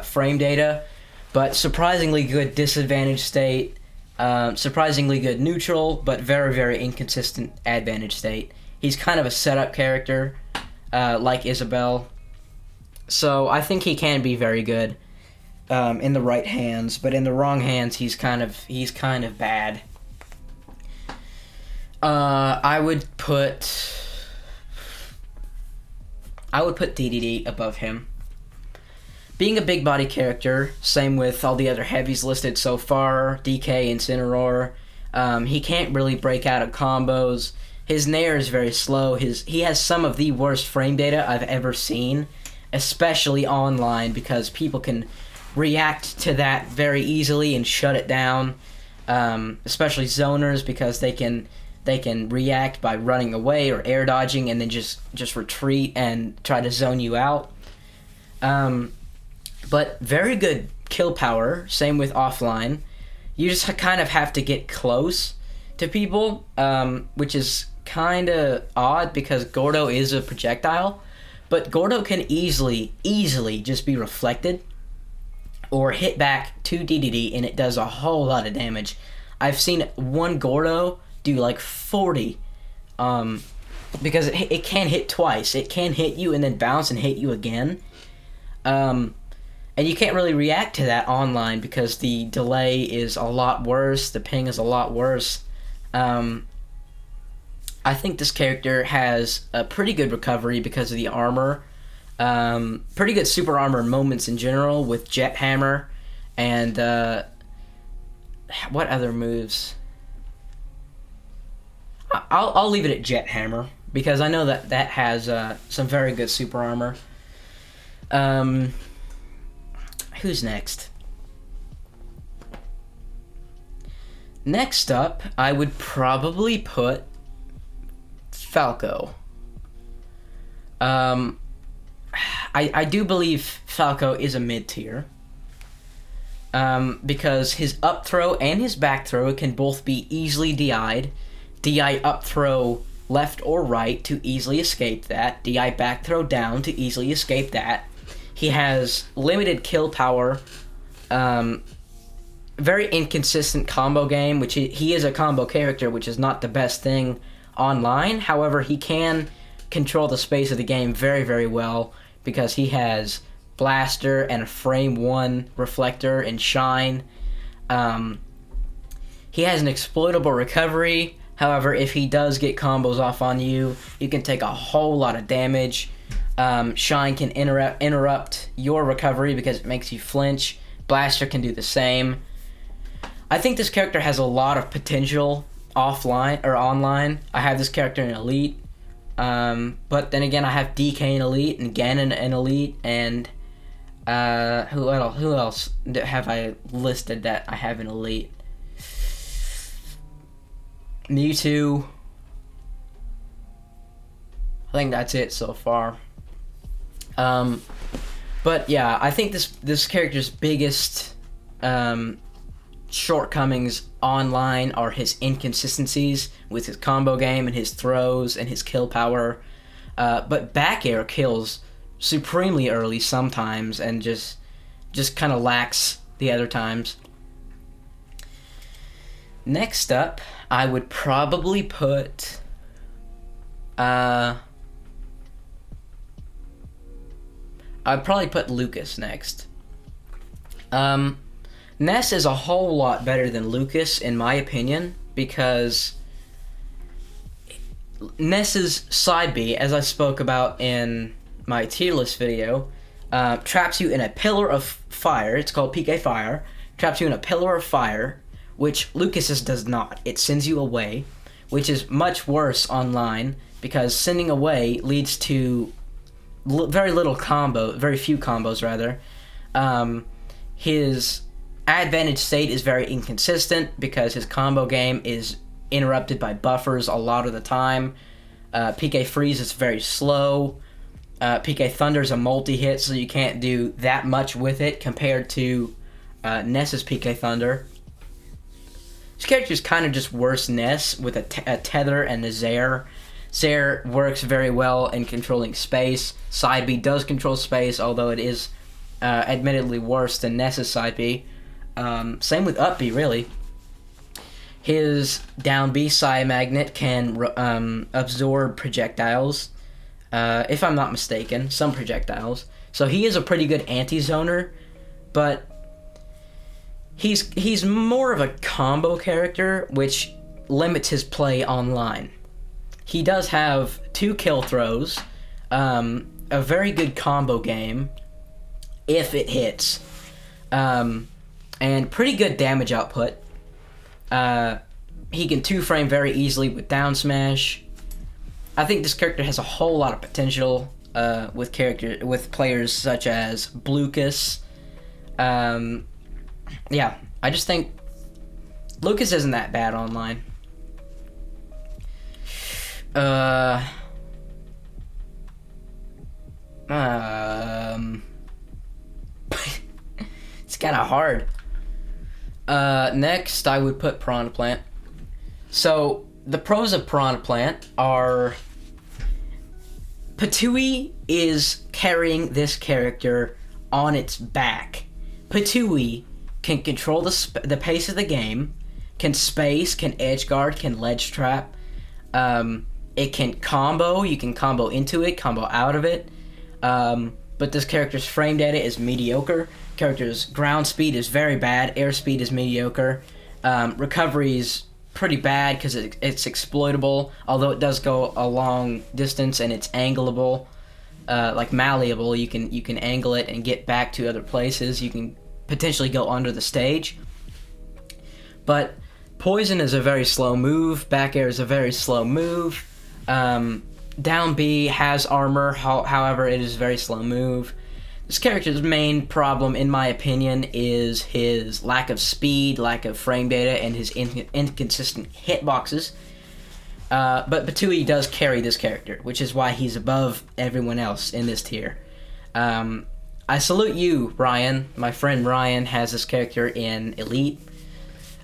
frame data, but surprisingly good disadvantage state. Surprisingly good neutral, but very, very inconsistent advantage state. He's kind of a setup character, like Isabelle. So I think he can be very good in the right hands, but in the wrong hands, he's kind of bad. I would put DDD above him. Being a big body character, same with all the other heavies listed so far, DK, Incineroar, he can't really break out of combos. His Nair is very slow. He has some of the worst frame data I've ever seen, especially online, because people can react to that very easily and shut it down, especially zoners, because they can react by running away or air dodging and then just retreat and try to zone you out. But very good kill power, same with offline. You just kind of have to get close to people, which is kind of odd because Gordo is a projectile, but Gordo can easily just be reflected or hit back to DDD, and it does a whole lot of damage. I've seen one Gordo do like 40, because it can hit twice. It can hit you and then bounce and hit you again. And you can't really react to that online because the delay is a lot worse, the ping is a lot worse. I think this character has a pretty good recovery because of the armor. Pretty good super armor moments in general with Jet Hammer and what other moves? I'll leave it at Jet Hammer because I know that has some very good super armor. Who's next? Next up, I would probably put Falco. I do believe Falco is a mid tier. Because his up throw and his back throw can both be easily DI'd. DI up throw left or right to easily escape that. DI back throw down to easily escape that. He has limited kill power. Very inconsistent combo game, which he is a combo character, which is not the best thing online. However, he can control the space of the game very, very well because he has blaster and a frame 1 reflector and shine. He has an exploitable recovery. However, if he does get combos off on you, you can take a whole lot of damage. Shine can interrupt your recovery because it makes you flinch. Blaster can do the same. I think this character has a lot of potential offline or online. I have this character in Elite, but then again, I have DK in Elite and Ganon in Elite, and who else have I listed that I have in Elite? Mewtwo. I think that's it so far. But yeah, I think this character's biggest shortcomings online are his inconsistencies with his combo game and his throws and his kill power. But back air kills supremely early sometimes and just kind of lacks the other times. Next up, I would probably put I'd probably put Lucas next. Ness is a whole lot better than Lucas, in my opinion, because Ness's side B, as I spoke about in my tier list video, traps you in a pillar of fire. It's called PK Fire. Traps you in a pillar of fire, which Lucas's does not. It sends you away, which is much worse online, because sending away leads to very few combos rather. His advantage state is very inconsistent because his combo game is interrupted by buffers a lot of the time. PK Freeze is very slow. PK Thunder is a multi-hit, so you can't do that much with it compared to Ness's PK Thunder. This character is kind of just worse Ness with a Tether and a Zair. Zair works very well in controlling space. Side B does control space, although it is admittedly worse than Ness's side B. Same with up B, really. His down B side magnet can absorb projectiles, if I'm not mistaken, some projectiles. So he is a pretty good anti-zoner, but he's more of a combo character, which limits his play online. He does have 2 kill throws, a very good combo game, if it hits, and pretty good damage output. He can 2-frame very easily with down smash. I think this character has a whole lot of potential with players such as Blucas. Yeah, I just think Lucas isn't that bad online. It's kind of hard. Next, I would put Piranha Plant. So, the pros of Piranha Plant are Patui is carrying this character on its back. Patui can control the pace of the game, can space, can edge guard, can ledge trap. It can combo. You can combo into it, combo out of it. But this character's frame data is mediocre. Character's ground speed is very bad. Airspeed is mediocre. Recovery is pretty bad because it's exploitable, although it does go a long distance and it's angleable, like malleable. You can angle it and get back to other places. You can potentially go under the stage. But Poison is a very slow move. Back air is a very slow move. Down B has armor, however, it is a very slow move. This character's main problem, in my opinion, is his lack of speed, lack of frame data, and his inconsistent hitboxes. But Batui does carry this character, which is why he's above everyone else in this tier. I salute you, Ryan. My friend Ryan has this character in Elite.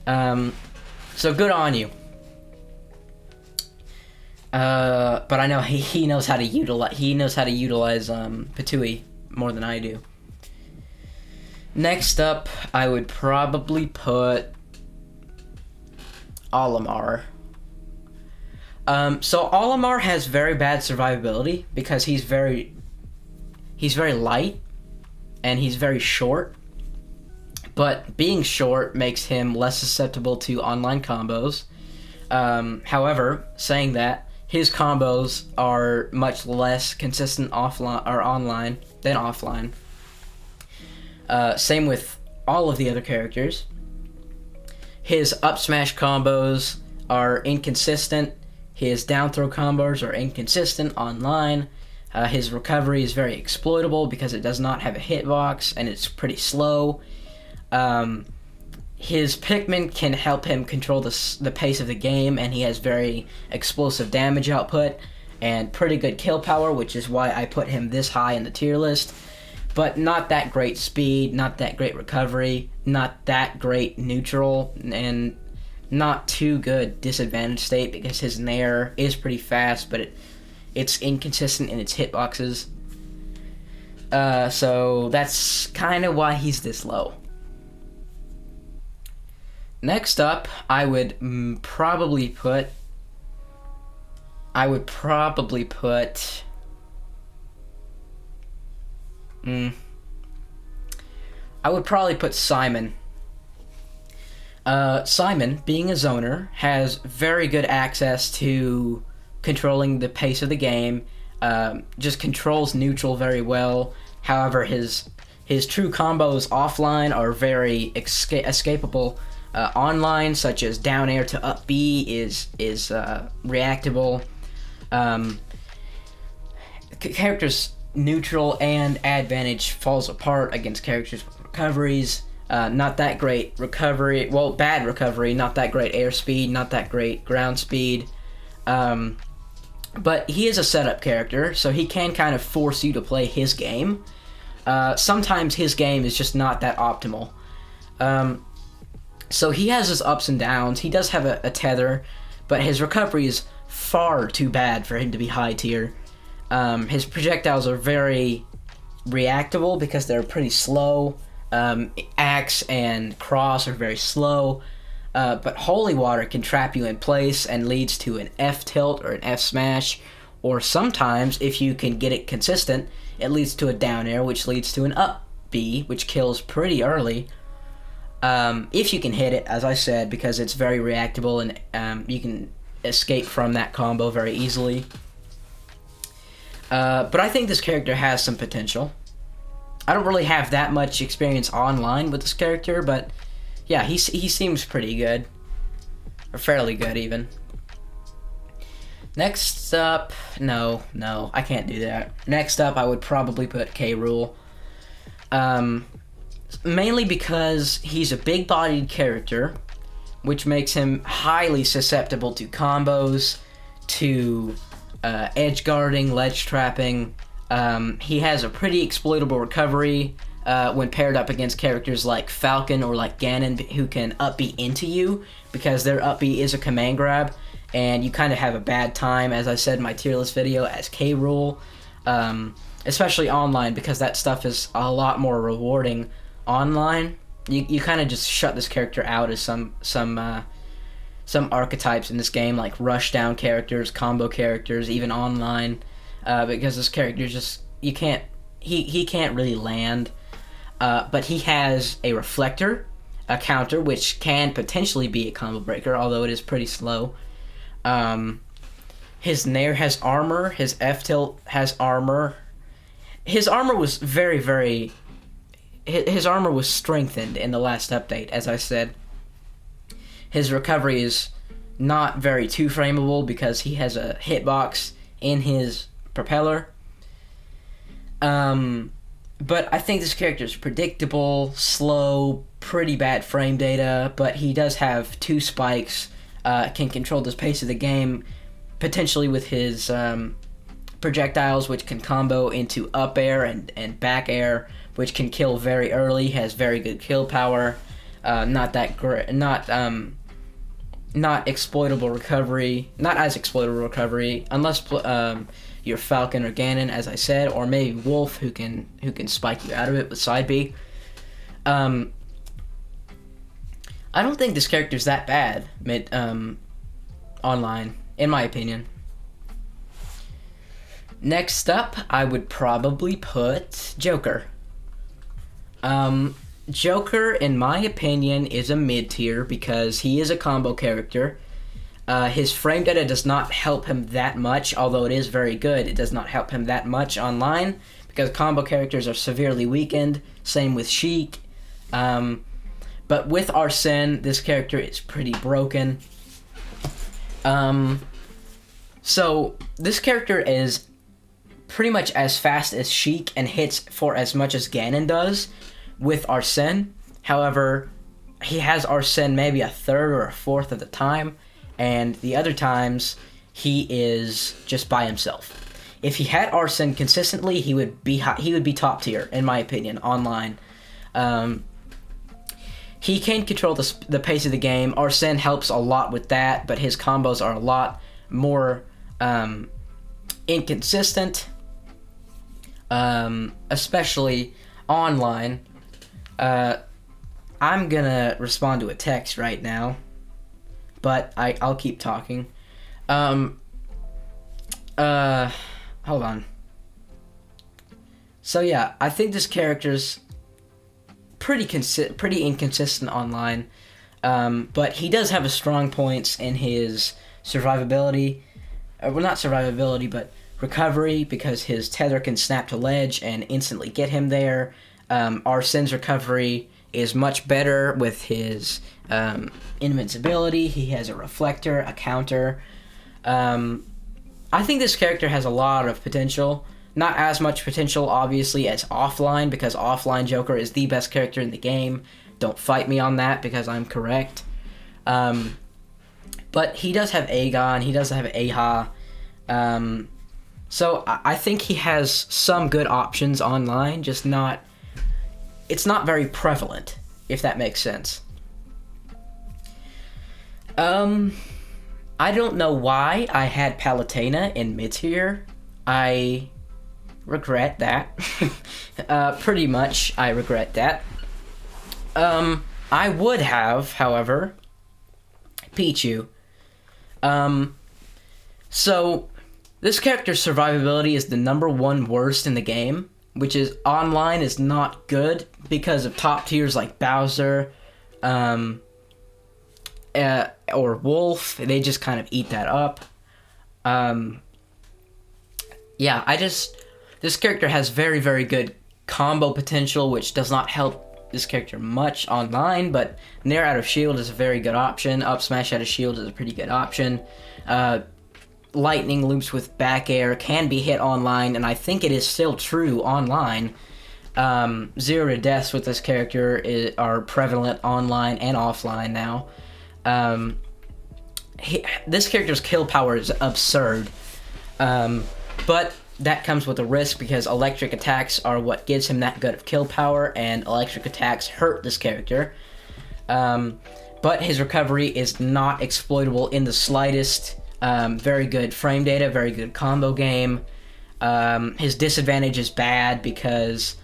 So good on you. But I know he knows how to utilize Batui more than I do. Next up, I would probably put Olimar. So Olimar has very bad survivability because he's very light and he's very short. But being short makes him less susceptible to online combos. However, saying that, his combos are much less consistent offline or online than offline. Same with all of the other characters. His up smash combos are inconsistent. His down throw combos are inconsistent online. His recovery is very exploitable because it does not have a hitbox and it's pretty slow. His Pikmin can help him control the pace of the game, and he has very explosive damage output and pretty good kill power, which is why I put him this high in the tier list. But not that great speed, not that great recovery, not that great neutral, and not too good disadvantage state because his Nair is pretty fast, but it's inconsistent in its hitboxes. So that's kind of why he's this low. Next up, I would probably put Simon. Simon, being a zoner, has very good access to controlling the pace of the game, just controls neutral very well. However, his true combos offline are very escapable. Online, such as down air to up B, is reactable. Characters neutral and advantage falls apart against characters' recoveries. Not that great recovery. Well, bad recovery. Not that great air speed. Not that great ground speed. But he is a setup character, so he can kind of force you to play his game. Sometimes his game is just not that optimal. So he has his ups and downs. He does have a tether, but his recovery is far too bad for him to be high tier. His projectiles are very reactable because they're pretty slow. Axe and cross are very slow. But Holy Water can trap you in place and leads to an F tilt or an F smash. Or sometimes, if you can get it consistent, it leads to a down air, which leads to an up B, which kills pretty early. If you can hit it, as I said, because it's very reactable and you can escape from that combo very easily. But I think this character has some potential. I don't really have that much experience online with this character, but yeah, he seems pretty good. Or fairly good, even. Next up... No, I can't do that. Next up, I would probably put K-Rool. Mainly because he's a big-bodied character, which makes him highly susceptible to combos, to edge guarding, ledge trapping. He has a pretty exploitable recovery when paired up against characters like Falcon or like Ganon, who can up B into you, because their up B is a command grab, and you kind of have a bad time, as I said in my tier list video, as K-Rool, especially online, because that stuff is a lot more rewarding. Online, you kind of just shut this character out as some archetypes in this game, like rush down characters, combo characters, even online, because this character just he can't really land. But he has a reflector, a counter, which can potentially be a combo breaker, although it is pretty slow. His Nair has armor. His F tilt has armor. His armor was His armor was strengthened in the last update, as I said. His recovery is not very too frameable because he has a hitbox in his propeller. But I think this character is predictable, slow, pretty bad frame data, but he does have 2 spikes, can control the pace of the game, potentially with his projectiles, which can combo into up air and back air, which can kill very early, has very good kill power, not exploitable recovery, not as exploitable recovery, unless you're Falcon or Ganon, as I said, or maybe Wolf, who can spike you out of it with side B. I don't think this character's that bad online, in my opinion. Next up, I would probably put Joker. Joker, in my opinion, is a mid-tier because he is a combo character. His frame data does not help him that much, although it is very good. It does not help him that much online because combo characters are severely weakened. Same with Sheik. But with Arsene, this character is pretty broken. So this character is pretty much as fast as Sheik and hits for as much as Ganon does with Arsene. However, he has Arsene maybe a third or a fourth of the time, and the other times he is just by himself. If he had Arsene consistently, he would be top tier, in my opinion, online. He can control the pace of the game. Arsene helps a lot with that, but his combos are a lot more inconsistent, especially online. I'm gonna respond to a text right now, but I'll keep talking. Hold on. So yeah, I think this character's pretty inconsistent online, but he does have a strong points in his survivability. Well, not survivability, but recovery, because his tether can snap to ledge and instantly get him there. Arsene's recovery is much better with his invincibility. He has a reflector, a counter. I think this character has a lot of potential. Not as much potential, obviously, as offline, because offline Joker is the best character in the game. Don't fight me on that, because I'm correct. But he does have Aegon, he does have Aha. So I think he has some good options online, just not... It's not very prevalent, if that makes sense. I don't know why I had Palutena in mid-tier. I regret that. Pretty much, I regret that. I would have, however, Pichu. So, this character's survivability is the #1 worst in the game, which is online is not good because of top tiers like Bowser, or Wolf. They just kind of eat that up. Yeah, this character has very, very good combo potential, which does not help this character much online, but Nair out of shield is a very good option. Up smash out of shield is a pretty good option. Lightning loops with back air can be hit online, and I think it is still true online. 0 to deaths with this character are prevalent online and offline now. This character's kill power is absurd, but that comes with a risk because electric attacks are what gives him that good of kill power, and electric attacks hurt this character. But his recovery is not exploitable in the slightest. Very good frame data, very good combo game. His disadvantage is bad because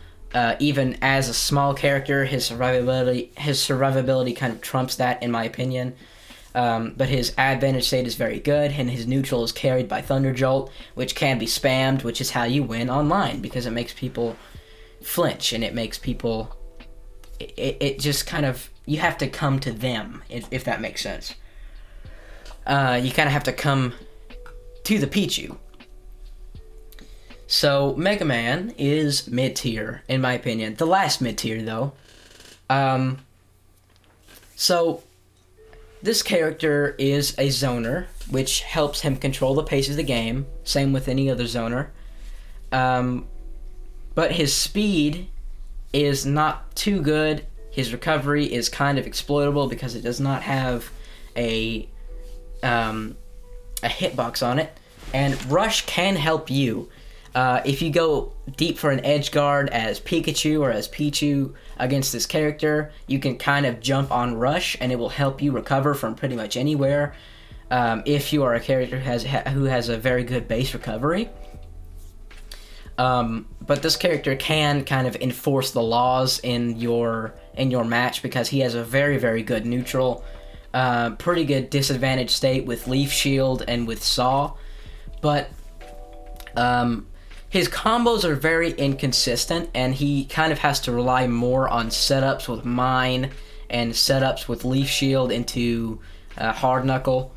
even as a small character, his survivability kind of trumps that, in my opinion. But his advantage state is very good, and his neutral is carried by Thunder Jolt, which can be spammed, which is how you win online, because it makes people flinch, and it makes people... It just kind of... You have to come to them, if that makes sense. You kind of have to come to the Pichu. So, Mega Man is mid-tier, in my opinion. The last mid-tier, though. So... this character is a zoner, which helps him control the pace of the game. Same with any other zoner. But his speed is not too good. His recovery is kind of exploitable because it does not have a hitbox on it. And Rush can help you. If you go deep for an edge guard as Pikachu or as Pichu against this character, you can kind of jump on Rush and it will help you recover from pretty much anywhere if you are a character who has a very good base recovery. But this character can kind of enforce the laws in your match because he has a very, very good neutral, pretty good disadvantage state with Leaf Shield and with Saw. But his combos are very inconsistent, and he kind of has to rely more on setups with Mine and setups with Leaf Shield into Hard Knuckle.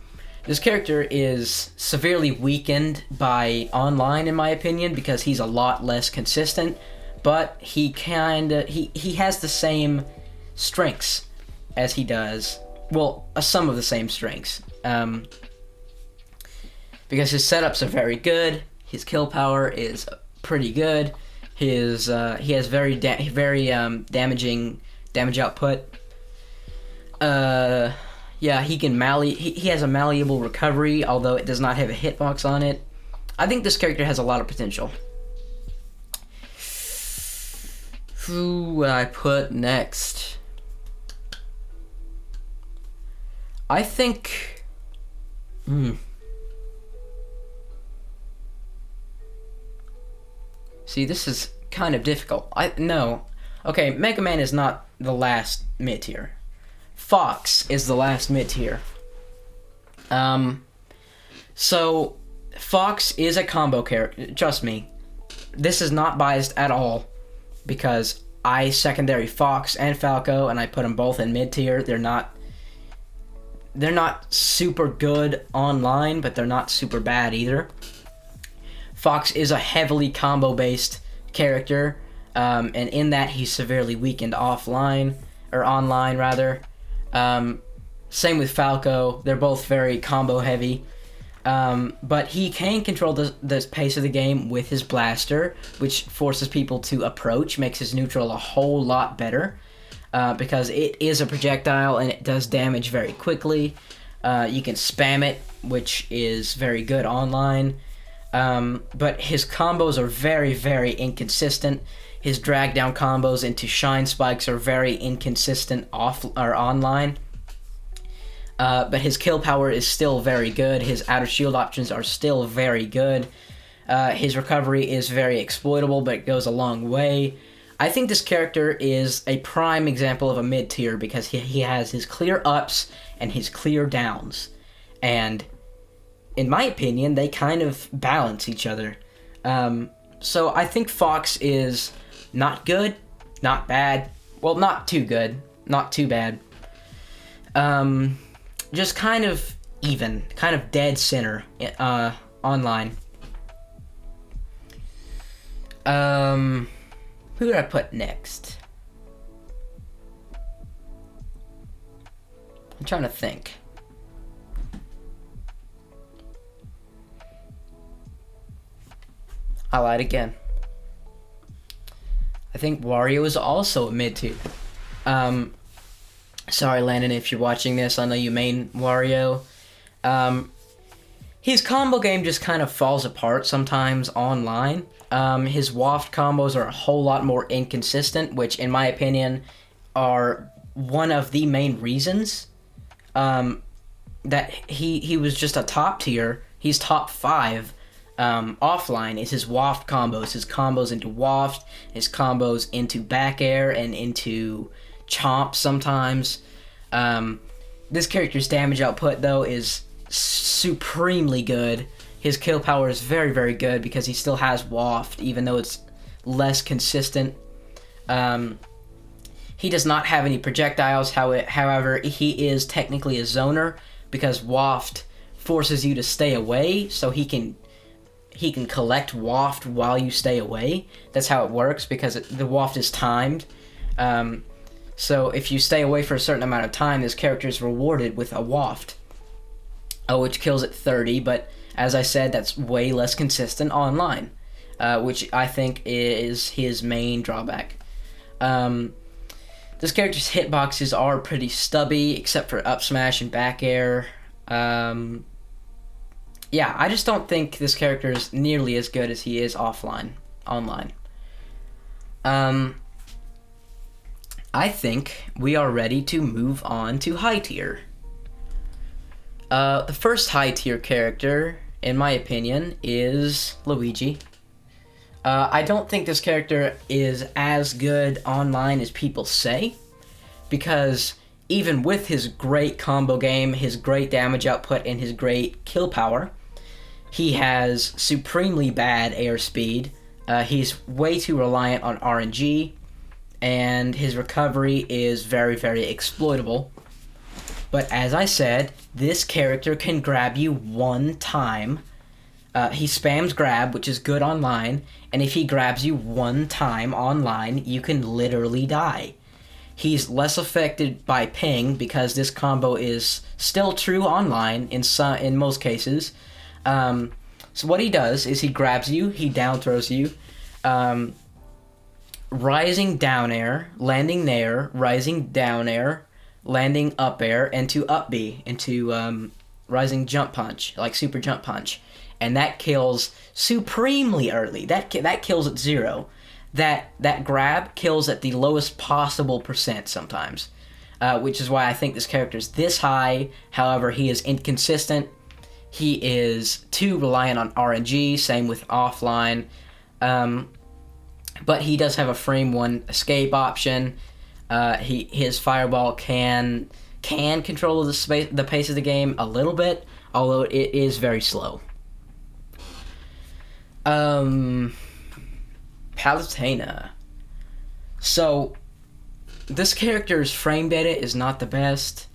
This character is severely weakened by online, in my opinion, because he's a lot less consistent, but he has the same strengths as he does. Well, some of the same strengths. Because his setups are very good, his kill power is pretty good, he has very damaging damage output. Yeah, he has a malleable recovery, although it does not have a hitbox on it. I think this character has a lot of potential. Who would I put next? I think... See, this is kind of difficult. Okay, Mega Man is not the last mid-tier. Fox is the last mid-tier. So, Fox is a combo character. Trust me, this is not biased at all, because I secondary Fox and Falco, and I put them both in mid-tier. They're not super good online, but they're not super bad either. Fox is a heavily combo-based character, and in that he's severely weakened offline, or online rather. Same with Falco. They're both very combo-heavy. But he can control the pace of the game with his blaster, which forces people to approach, makes his neutral a whole lot better, because it is a projectile and it does damage very quickly. You can spam it, which is very good online. But his combos are very, very inconsistent. His drag down combos into Shine Spikes are very inconsistent online. But his kill power is still very good. His outer shield options are still very good. His recovery is very exploitable, but it goes a long way. I think this character is a prime example of a mid-tier because he has his clear ups and his clear downs. And in my opinion, they kind of balance each other. So I think Fox is not good, not bad. Well, not too good, not too bad. Just kind of even, kind of dead center online. Who did I put next? I'm trying to think. I lied again. I think Wario is also a mid-tier. Sorry, Landon, if you're watching this. I know you main Wario. His combo game just kind of falls apart sometimes online. His waft combos are a whole lot more inconsistent, which, in my opinion, are one of the main reasons that he was just a top tier. He's top 5 offline. Is his waft combos. His combos into waft, his combos into back air, and into chomp sometimes. This character's damage output, though, is supremely good. His kill power is very, very good because he still has waft, even though it's less consistent. He does not have any projectiles, however, he is technically a zoner because waft forces you to stay away, so he can collect waft while you stay away. That's how it works because the waft is timed. So if you stay away for a certain amount of time, this character is rewarded with a waft, which kills at 30, but as I said, that's way less consistent online, which I think is his main drawback. This character's hitboxes are pretty stubby, except for up smash and back air. Yeah, I just don't think this character is nearly as good as he is online. I think we are ready to move on to high tier. The first high tier character, in my opinion, is Luigi. I don't think this character is as good online as people say, because even with his great combo game, his great damage output, and his great kill power, he has supremely bad airspeed. He's way too reliant on RNG, and his recovery is very, very exploitable. But as I said, this character can grab you one time. He spams grab, which is good online, and if he grabs you one time online, you can literally die. He's less affected by ping because this combo is still true online in most cases. So what he does is he grabs you, he down throws you, rising down air, landing nair, rising down air, landing up air, into up B, into rising jump punch, like super jump punch. And that kills supremely early. That kills at 0. That grab kills at the lowest possible percent sometimes, which is why I think this character is this high. However, he is inconsistent. He is too reliant on RNG, same with offline. But he does have a frame 1 escape option. His fireball can control the pace of the game a little bit, although it is very slow. Palutena. So, this character's frame data is not the best.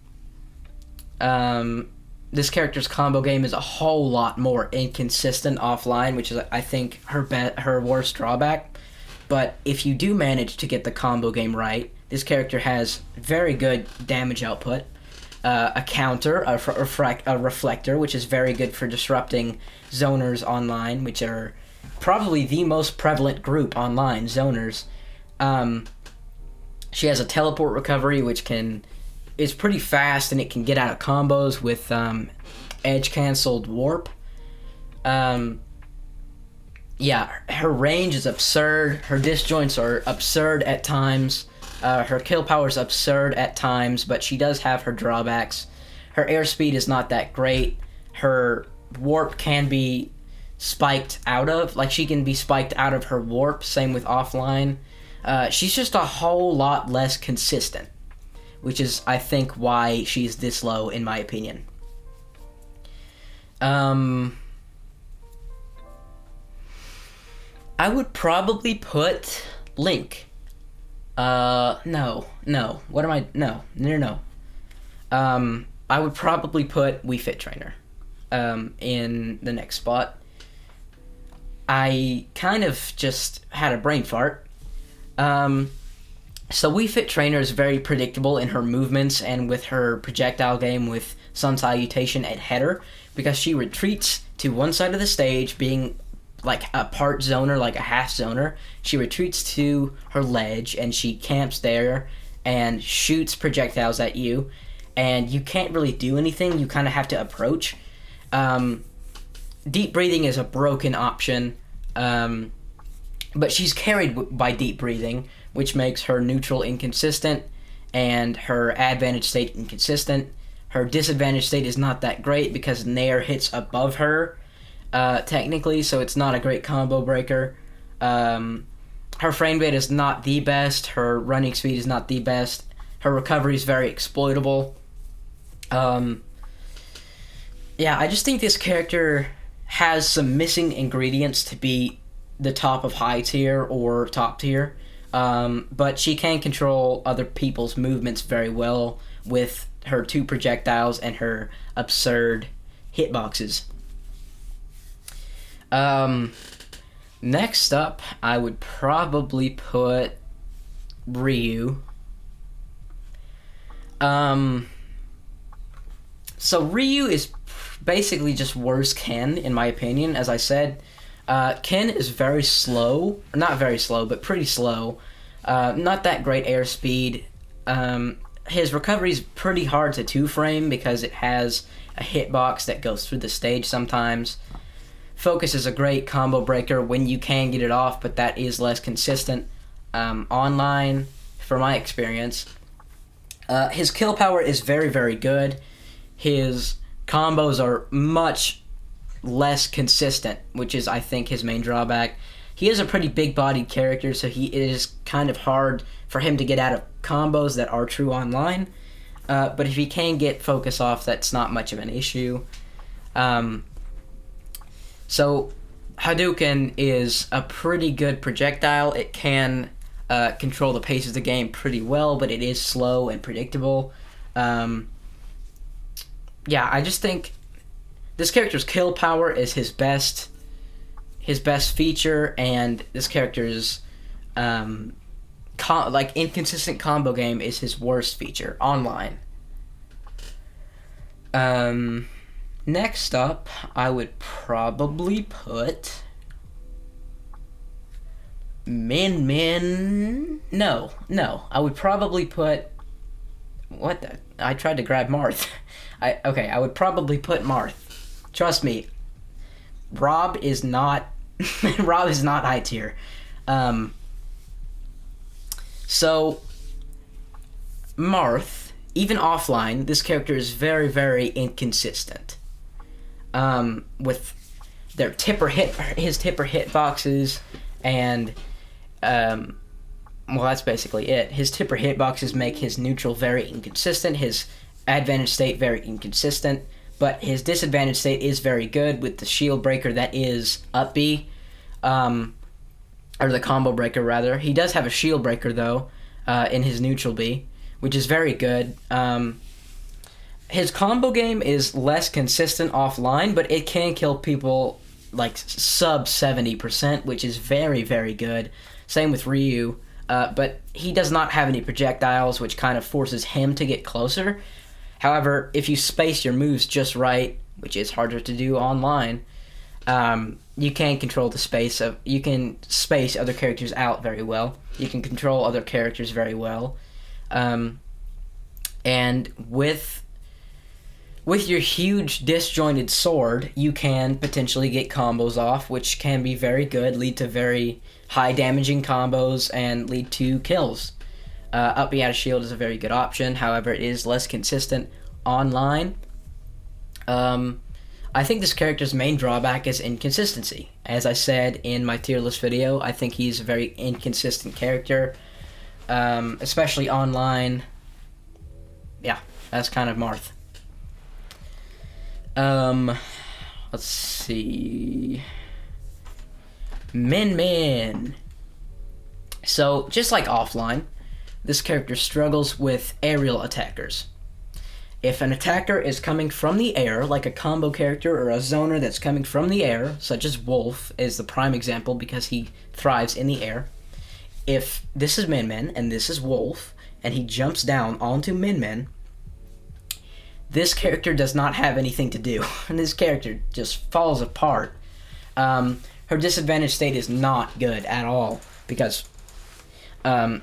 This character's combo game is a whole lot more inconsistent offline, which is, I think, her worst drawback. But if you do manage to get the combo game right, this character has very good damage output, a counter, a reflector, which is very good for disrupting zoners online, which are probably the most prevalent group online, zoners. She has a teleport recovery, which is pretty fast, and it can get out of combos with edge canceled warp. Yeah, her range is absurd. Her disjoints are absurd at times. Her kill power is absurd at times, but she does have her drawbacks. Her airspeed is not that great. Her warp can be spiked out of, like she can be spiked out of her warp, same with offline. She's just a whole lot less consistent, which is, I think, why she's this low, in my opinion. I would probably put Link. No. What am I? No. I would probably put Wii Fit Trainer in the next spot. I kind of just had a brain fart. So Wii Fit Trainer is very predictable in her movements and with her projectile game with Sun Salutation at header, because she retreats to one side of the stage, being like a part zoner, like a half zoner. She retreats to her ledge and she camps there and shoots projectiles at you, and you can't really do anything. You kind of have to approach. Deep breathing is a broken option, but she's carried by deep breathing, which makes her neutral inconsistent and her advantage state inconsistent. Her disadvantage state is not that great because Nair hits above her, technically, so it's not a great combo breaker. Her frame rate is not the best. Her running speed is not the best. Her recovery is very exploitable. Yeah, I just think this character has some missing ingredients to be the top of high tier or top tier. But she can control other people's movements very well with her 2 projectiles and her absurd hitboxes. Next up, I would probably put Ryu. So Ryu is basically just worse Ken, in my opinion, as I said. Ken is very slow. Not very slow, but pretty slow. Not that great airspeed. His recovery is pretty hard to 2-frame because it has a hitbox that goes through the stage sometimes. Focus is a great combo breaker when you can get it off, but that is less consistent online, from my experience. His kill power is very, very good. His combos are much less consistent, which is, I think, his main drawback. He is a pretty big-bodied character, so it is kind of hard for him to get out of combos that are true online. But if he can get focus off, that's not much of an issue. So Hadouken is a pretty good projectile. It can control the pace of the game pretty well, but it is slow and predictable. Yeah, I just think this character's kill power is his best feature, and this character's inconsistent combo game is his worst feature online. Next up, I would probably put Min. No, I would probably put I tried to grab Marth. I would probably put Marth. Trust me, Rob is not high tier. So Marth, even offline, this character is very, very inconsistent. With his tipper hitboxes, and that's basically it. His tipper hitboxes make his neutral very inconsistent, his advantage state very inconsistent, but his disadvantage state is very good with the shield breaker that is up B, or the combo breaker rather. He does have a shield breaker though, in his neutral B, which is very good. His combo game is less consistent offline, but it can kill people like sub 70%, which is very, very good. Same with Ryu, but he does not have any projectiles, which kind of forces him to get closer. However, if you space your moves just right, which is harder to do online, you can control the space of. You can space other characters out very well. You can control other characters very well, and with your huge disjointed sword, you can potentially get combos off, which can be very good, lead to very high damaging combos, and lead to kills. Up B out of shield is a very good option, however, it is less consistent online. I think this character's main drawback is inconsistency. As I said in my tier list video, I think he's a very inconsistent character, especially online. Yeah, that's kind of Marth. Let's see. Min. So, just like offline, this character struggles with aerial attackers. If an attacker is coming from the air, like a combo character or a zoner that's coming from the air, such as Wolf is the prime example because he thrives in the air. If this is Min and this is Wolf, and he jumps down onto Min, this character does not have anything to do. And this character just falls apart. Her disadvantage state is not good at all, because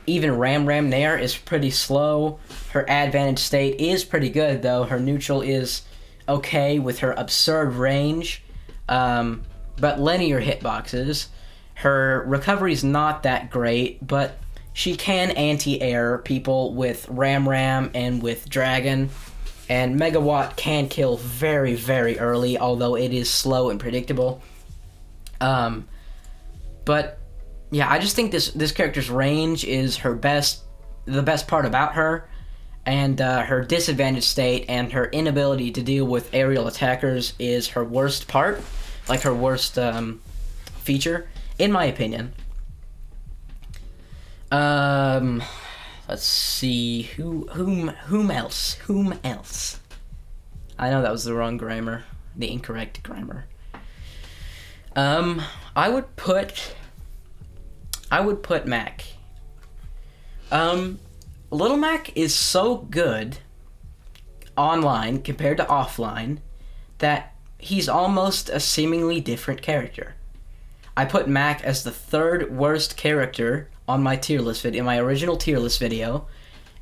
even Ram Nair is pretty slow. Her advantage state is pretty good, though. Her neutral is okay with her absurd range, but linear hitboxes. Her recovery is not that great, but she can anti-air people with Ram and with Dragon. And Megawatt can kill very, very early, although it is slow and predictable. But yeah, I just think this character's range is the best part about her, and her disadvantage state and her inability to deal with aerial attackers is her worst part, like her worst feature, in my opinion. Let's see, whom else? I know that was the wrong grammar, the incorrect grammar. I would put Mac. Little Mac is so good online compared to offline that he's almost a seemingly different character. I put Mac as the third worst character on my tier list video, in my original tier list video,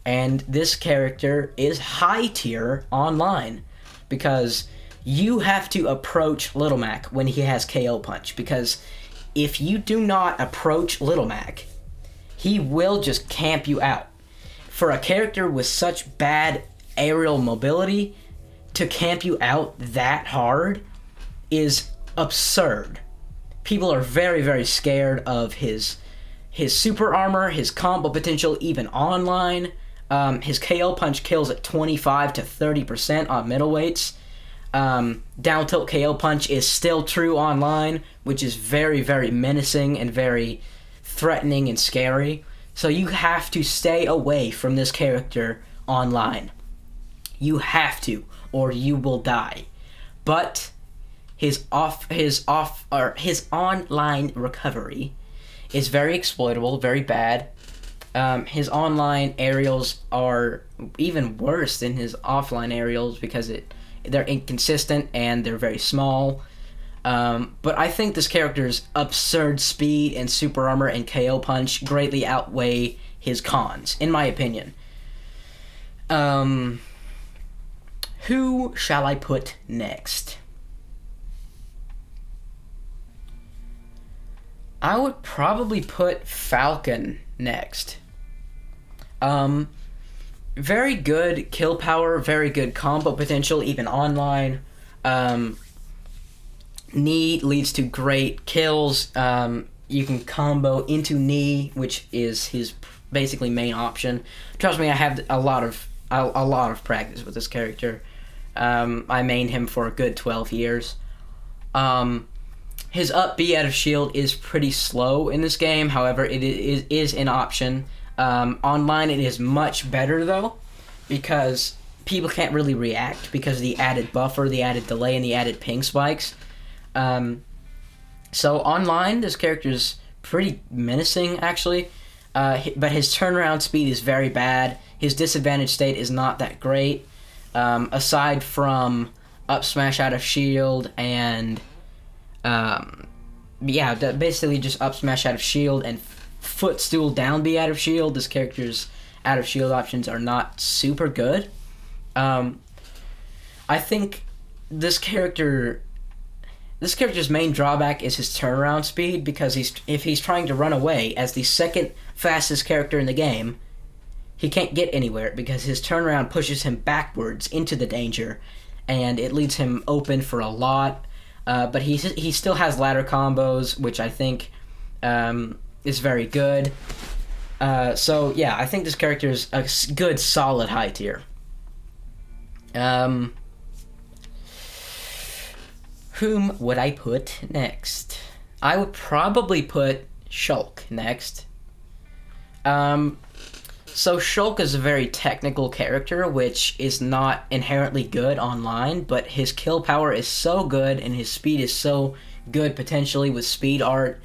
and this character is high tier online because you have to approach Little Mac when he has KO Punch, because if you do not approach Little Mac, he will just camp you out. For a character with such bad aerial mobility, to camp you out that hard is absurd. People are very, very scared of his super armor, his combo potential, even online. His KO Punch kills at 25 to 30% on middleweights. Down tilt KO Punch is still true online, which is very, very menacing and very threatening and scary. So you have to stay away from this character online. You have to, or you will die. But his online recovery is very exploitable, very bad. His online aerials are even worse than his offline aerials because they're inconsistent and they're very small. But I think this character's absurd speed and super armor and KO Punch greatly outweigh his cons, in my opinion. Who shall I put next? I would probably put Falcon next. Very good kill power, very good combo potential, even online. Knee leads to great kills. You can combo into knee, which is his basically main option. Trust me, I have a lot of practice with this character. I mained him for a good 12 years. His up B out of shield is pretty slow in this game. However, it is an option. Online, it is much better, though, because people can't really react because of the added buffer, the added delay, and the added ping spikes. So online, this character is pretty menacing, actually. But his turnaround speed is very bad. His disadvantage state is not that great. Aside from up smash out of shield and basically just up smash out of shield and footstool down B out of shield, this character's out of shield options are not super good. I think this character's main drawback is his turnaround speed, because if he's trying to run away as the second fastest character in the game, he can't get anywhere because his turnaround pushes him backwards into the danger, and it leaves him open for a lot. But he still has ladder combos, which I think is very good. So yeah, I think this character is a good, solid high tier. Whom would I put next? I would probably put Shulk next. So Shulk is a very technical character, which is not inherently good online, but his kill power is so good and his speed is so good potentially with speed art.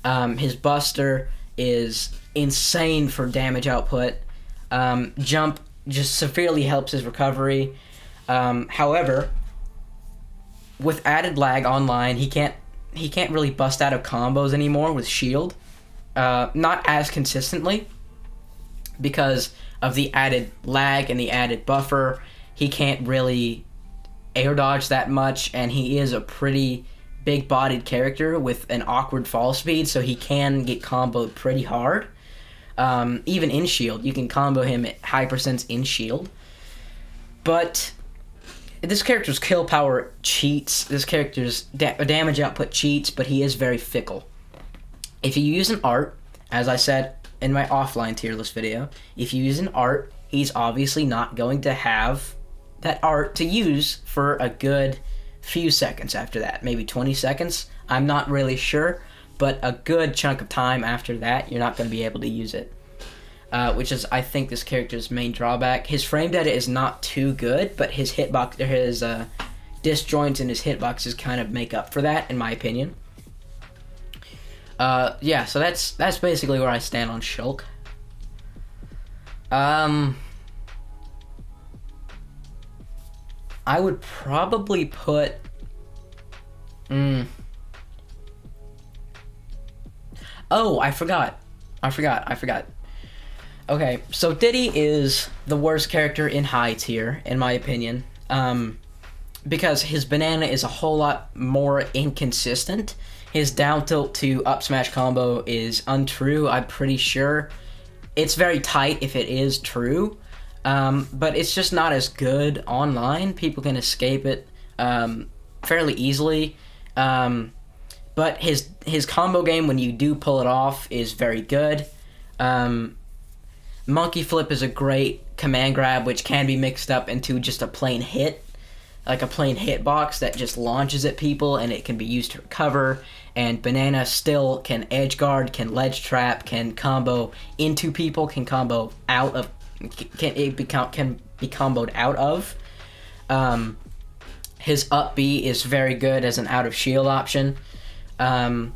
His buster is insane for damage output. Jump just severely helps his recovery. However, with added lag online, he can't really bust out of combos anymore with shield. Not as consistently, because of the added lag and the added buffer. He can't really air dodge that much, and he is a pretty big-bodied character with an awkward fall speed, so he can get comboed pretty hard. Even in shield, you can combo him at high percents in shield. But this character's kill power cheats. This character's damage output cheats, but he is very fickle. If you use an art, as I said in my offline tier list video, if you use an art, he's obviously not going to have that art to use for a good few seconds after that. Maybe 20 seconds. I'm not really sure, but a good chunk of time after that, you're not going to be able to use it. Which is, I think, this character's main drawback. His frame data is not too good, but his hitbox, his disjoints in his hitboxes kind of make up for that, in my opinion. Yeah, so that's basically where I stand on Shulk. I would probably put... Oh, I forgot. Okay, so Diddy is the worst character in high tier, in my opinion. Because his banana is a whole lot more inconsistent. His down tilt to up smash combo is untrue, I'm pretty sure. It's very tight if it is true, but it's just not as good online. People can escape it fairly easily. But his combo game, when you do pull it off, is very good. Monkey Flip is a great command grab, which can be mixed up into just a plain hit, like a plain hitbox that just launches at people, and it can be used to recover. And Banana still can edge guard, can ledge trap, can combo into people, can combo out of, can be comboed out of. His up B is very good as an out of shield option. I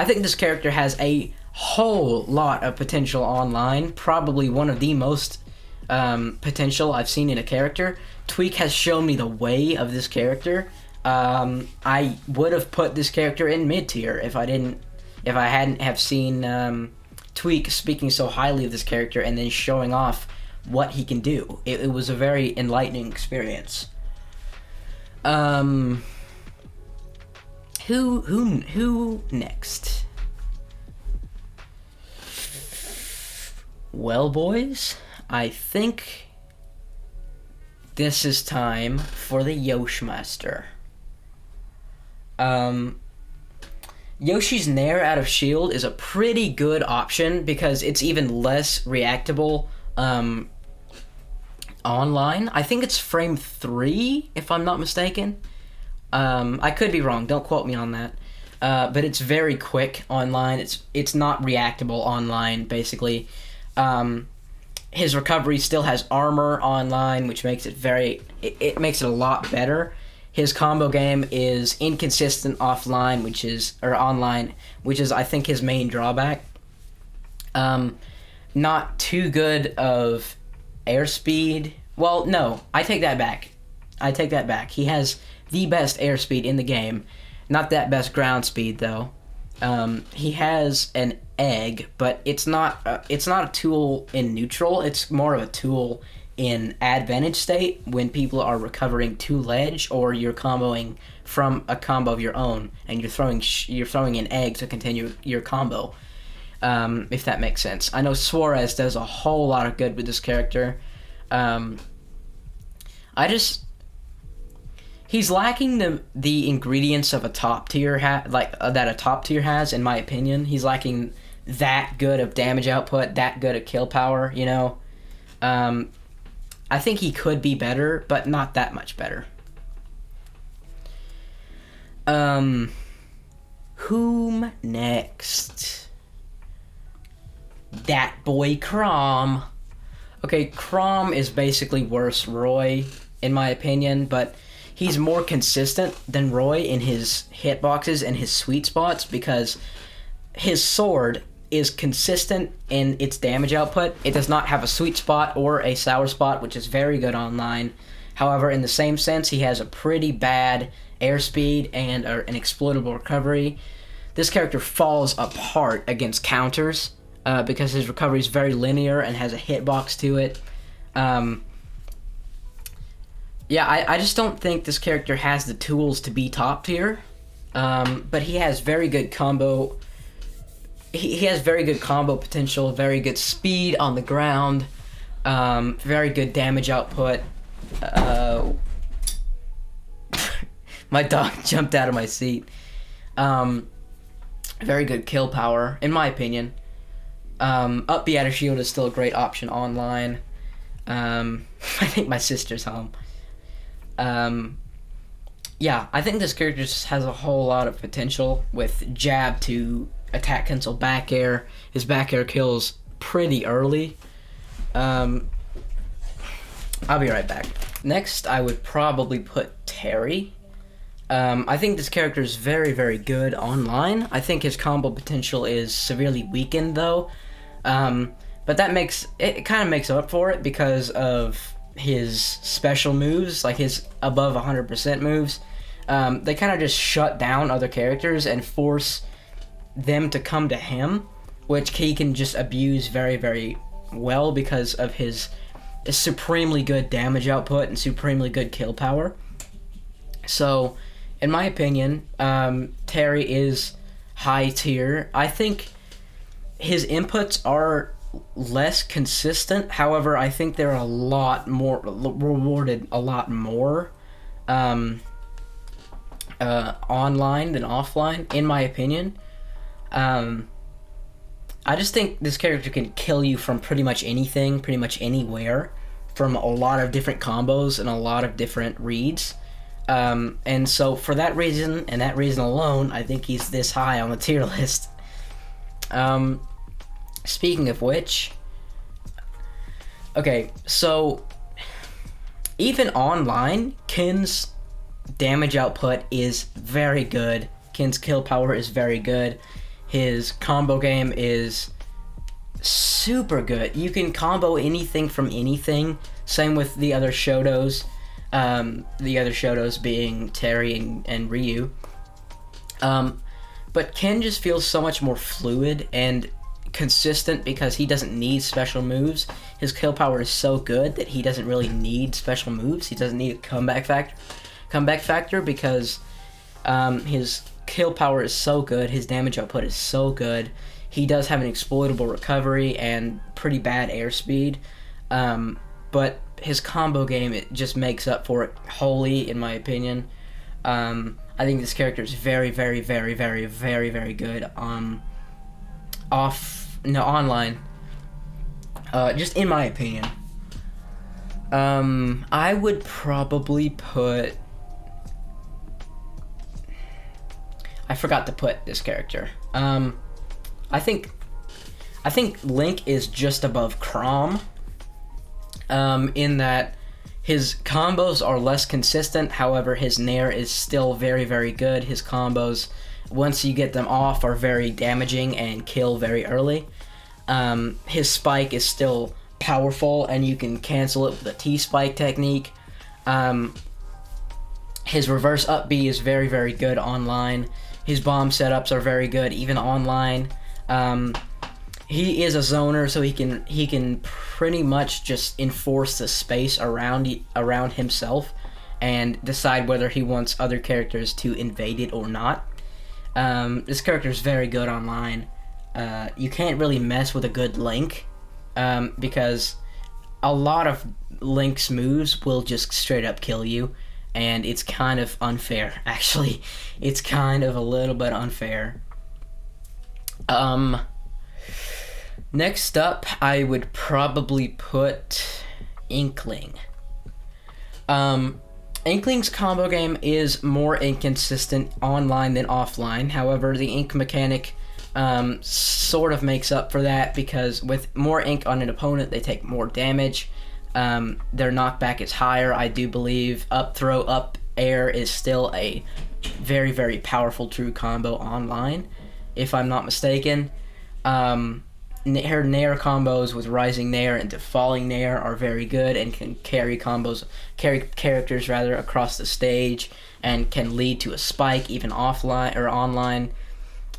think this character has a whole lot of potential online, probably one of the most potential I've seen in a character. Tweak has shown me the way of this character. I would have put this character in mid tier if I hadn't have seen Tweak speaking so highly of this character and then showing off what he can do. It was a very enlightening experience. Who next? Well, boys, I think this is time for the Yoshmaster. Yoshi's Nair out of shield is a pretty good option because it's even less reactable online. I think it's frame 3, if I'm not mistaken. I could be wrong, don't quote me on that. But it's very quick online. It's not reactable online, basically. His recovery still has armor online, which makes it it makes it a lot better. His combo game is inconsistent online, online, which is I think his main drawback. Not too good of airspeed. Well, no, I take that back. He has the best airspeed in the game. Not that best ground speed though. He has an egg, but it's not a tool in neutral. It's more of a tool in advantage state when people are recovering to ledge or you're comboing from a combo of your own and you're throwing an egg to continue your combo. If that makes sense. I know Suarez does a whole lot of good with this character. He's lacking the ingredients of a top tier that a top tier has, in my opinion. He's lacking that good of damage output, that good of kill power, you know. I think he could be better, but not that much better. Whom next? That boy Chrom. Okay, Chrom is basically worse Roy, in my opinion, but he's more consistent than Roy in his hitboxes and his sweet spots because his sword is consistent in its damage output. It does not have a sweet spot or a sour spot, which is very good online. However, in the same sense, he has a pretty bad airspeed and an exploitable recovery. This character falls apart against counters because his recovery is very linear and has a hitbox to it. Yeah, I just don't think this character has the tools to be top tier, but he has very good combo. He has very good combo potential, very good speed on the ground, very good damage output. My dog jumped out of my seat. Very good kill power, in my opinion. Up B out of shield is still a great option online. I think my sister's home. Yeah, I think this character just has a whole lot of potential with jab to attack cancel back air. His back air kills pretty early. I'll be right back. Next, I would probably put Terry. I think this character is very, very good online. I think his combo potential is severely weakened though. But that kind of makes up for it because of his special moves, like his above 100% moves, they kind of just shut down other characters and force them to come to him, which he can just abuse very, very well because of his supremely good damage output and supremely good kill power. So, in my opinion, Terry is high tier. I think his inputs are less consistent. However, I think they're a lot more rewarded, a lot more online than offline, in my opinion. I just think this character can kill you from pretty much anything, pretty much anywhere, from a lot of different combos and a lot of different reads. And so for that reason, and that reason alone, I think he's this high on the tier list. Speaking of which, okay, so even online, Kin's damage output is very good. Kin's kill power is very good. His combo game is super good. You can combo anything from anything. Same with the other Shotos. The other Shotos being Terry and Ryu. But Ken just feels so much more fluid and consistent because he doesn't need special moves. His kill power is so good that he doesn't really need special moves. He doesn't need a comeback factor because his kill power is so good. His damage output is so good. He does have an exploitable recovery and pretty bad airspeed. But his combo game, it just makes up for it wholly, in my opinion. I think this character is very, very, very, very, very, very good online. Just in my opinion. I would probably put... I forgot to put this character. I think Link is just above Chrom. In that his combos are less consistent, however his nair is still very, very good. His combos, once you get them off, are very damaging and kill very early. His spike is still powerful and you can cancel it with a T-spike technique. His reverse up B is very, very good online. His bomb setups are very good even online. He is a zoner, so he can pretty much just enforce the space around himself and decide whether he wants other characters to invade it or not. This character is very good online. You can't really mess with a good Link because a lot of Link's moves will just straight up kill you, and it's kind of unfair, actually. It's kind of a little bit unfair. Next up, I would probably put Inkling. Inkling's combo game is more inconsistent online than offline. However, the ink mechanic sort of makes up for that because with more ink on an opponent, they take more damage. Their knockback is higher, I do believe. Up throw, up air is still a very, very powerful true combo online, if I'm not mistaken. Her nair combos with rising nair into falling nair are very good and can carry characters across the stage and can lead to a spike even offline or online.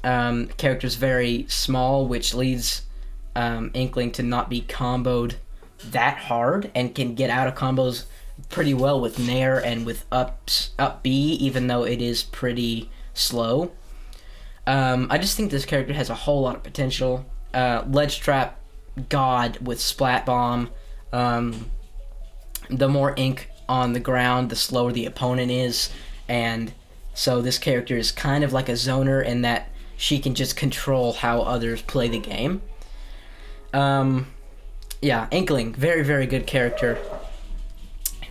Character's very small, which leads Inkling to not be comboed that hard and can get out of combos pretty well with nair and with up B, even though it is pretty slow. I just think this character has a whole lot of potential. Ledge trap god with splat bomb. The more ink on the ground, the slower the opponent is, and so this character is kind of like a zoner in that she can just control how others play the game. Yeah, Inkling, very, very good character.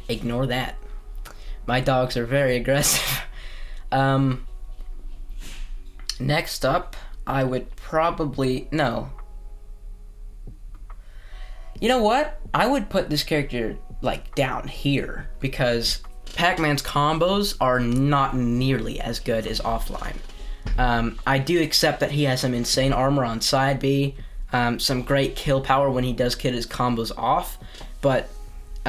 Ignore that. My dogs are very aggressive. Next up, I would probably... No. You know what? I would put this character, like, down here, because PAC-MAN's combos are not nearly as good as offline. I do accept that he has some insane armor on side B, some great kill power when he does get his combos off, but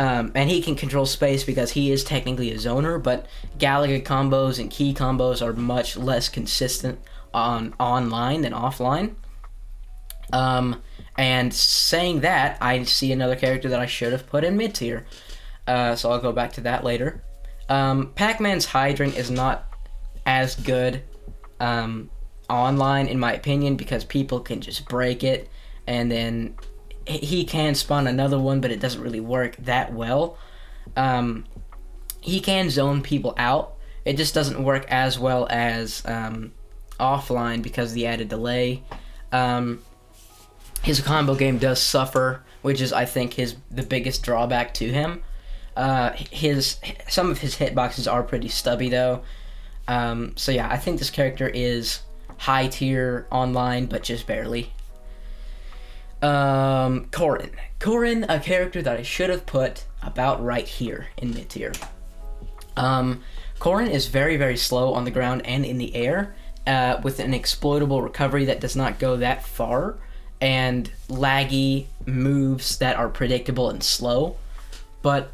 And he can control space because he is technically a zoner, but Galaga combos and key combos are much less consistent on online than offline. And saying that, I see another character that I should have put in mid tier. So I'll go back to that later. Pac-Man's Hydrant is not as good online, in my opinion, because people can just break it, and then he can spawn another one, but it doesn't really work that well. He can zone people out. It just doesn't work as well as offline because of the added delay. His combo game does suffer, which is, I think, the biggest drawback to him. Some of his hitboxes are pretty stubby though. So yeah, I think this character is high tier online, but just barely. Corrin, a character that I should have put about right here in mid tier. Corrin is very, very slow on the ground and in the air, with an exploitable recovery that does not go that far, and laggy moves that are predictable and slow. But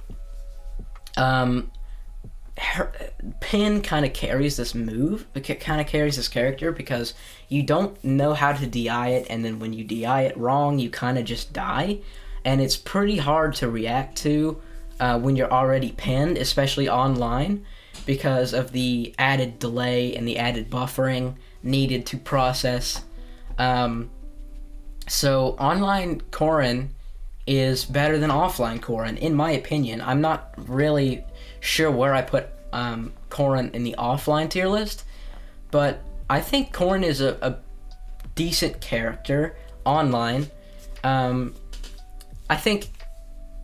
Pin kind of carries this move, kind of carries this character, because you don't know how to DI it, and then when you DI it wrong, you kind of just die, and it's pretty hard to react to when you're already pinned, especially online, because of the added delay and the added buffering needed to process. So online Corrin is better than offline Corrin, in my opinion. I'm not really sure where I put Corrin in the offline tier list, but I think Corrin is a decent character online. I think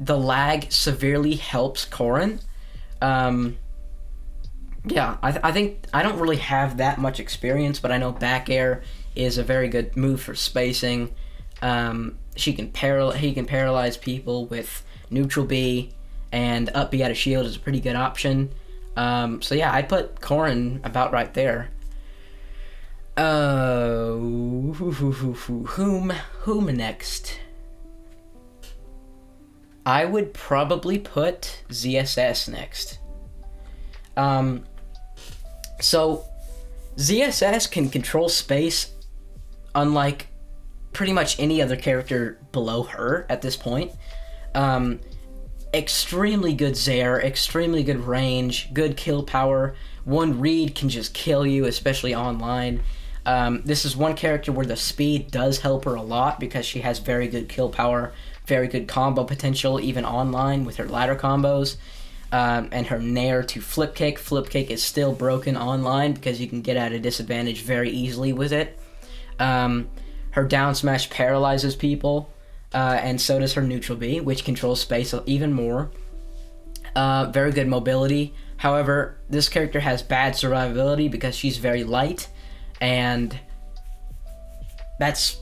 the lag severely helps Corrin. Yeah, I think I don't really have that much experience, but I know back air is a very good move for spacing. He can paralyze people with neutral B, and up B out of shield is a pretty good option. So yeah, I'd put Corrin about right there. Whom next? I would probably put ZSS next. So ZSS can control space unlike pretty much any other character below her at this point. Extremely good Zair, extremely good range, good kill power. One read can just kill you, especially online. This is one character where the speed does help her a lot because she has very good kill power, very good combo potential, even online with her ladder combos. And her nair to flip kick. Flip kick is still broken online because you can get at a disadvantage very easily with it. Her down smash paralyzes people, and so does her neutral B, which controls space even more. Very good mobility. However, this character has bad survivability because she's very light, and that's...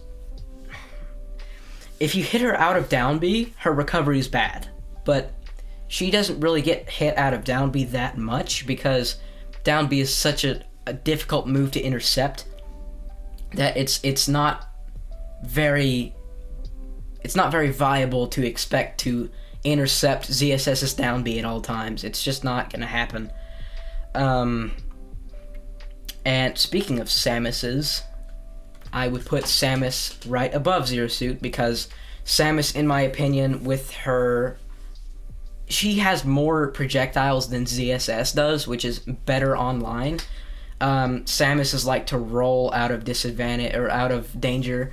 If you hit her out of down B, her recovery is bad, but she doesn't really get hit out of down B that much because down B is such a difficult move to intercept that it's not very viable to expect to intercept ZSS's down B at all times. It's just not gonna happen. And speaking of Samus's, I would put Samus right above Zero Suit because Samus, in my opinion, with her... She has more projectiles than ZSS does, which is better online. Samus is like to roll out of disadvantage or out of danger,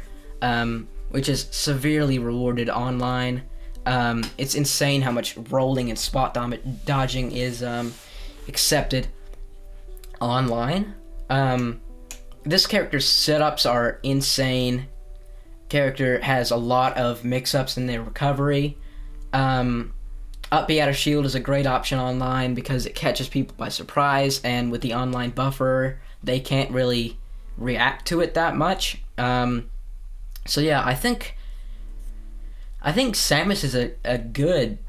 which is severely rewarded online. It's insane how much rolling and spot dodging is accepted online. This character's setups are insane. Character has a lot of mix-ups in their recovery. Up B out of shield is a great option online because it catches people by surprise, and with the online buffer, they can't really react to it that much. So yeah, I think Samus is a good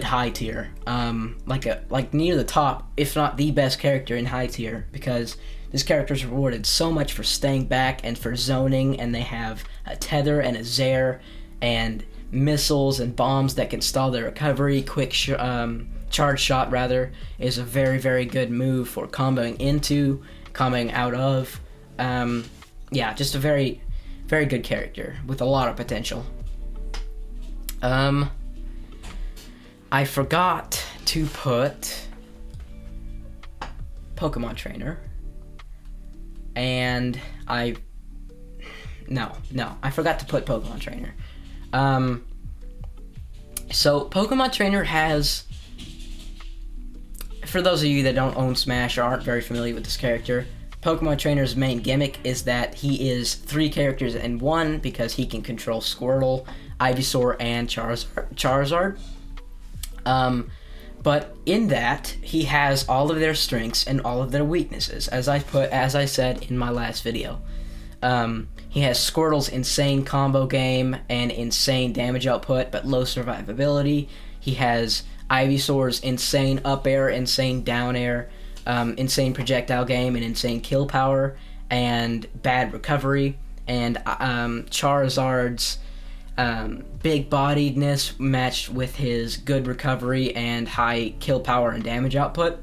high tier, like near the top, if not the best character in high tier, because this character is rewarded so much for staying back and for zoning, and they have a tether and a Zair and missiles and bombs that can stall their recovery. Quick charge shot rather is a very, very good move for comboing into, comboing out of. Yeah, just a very, very good character with a lot of potential. I forgot to put Pokemon Trainer, and I forgot to put Pokemon Trainer. So Pokemon Trainer has, for those of you that don't own Smash or aren't very familiar with this character, Pokemon Trainer's main gimmick is that he is 3 characters in one because he can control Squirtle, Ivysaur, and Charizard. But in that, he has all of their strengths and all of their weaknesses, as I said in my last video. He has Squirtle's insane combo game and insane damage output, but low survivability. He has Ivysaur's insane up air, insane down air, insane projectile game, and insane kill power, and bad recovery. And Charizard's big bodiedness matched with his good recovery and high kill power and damage output.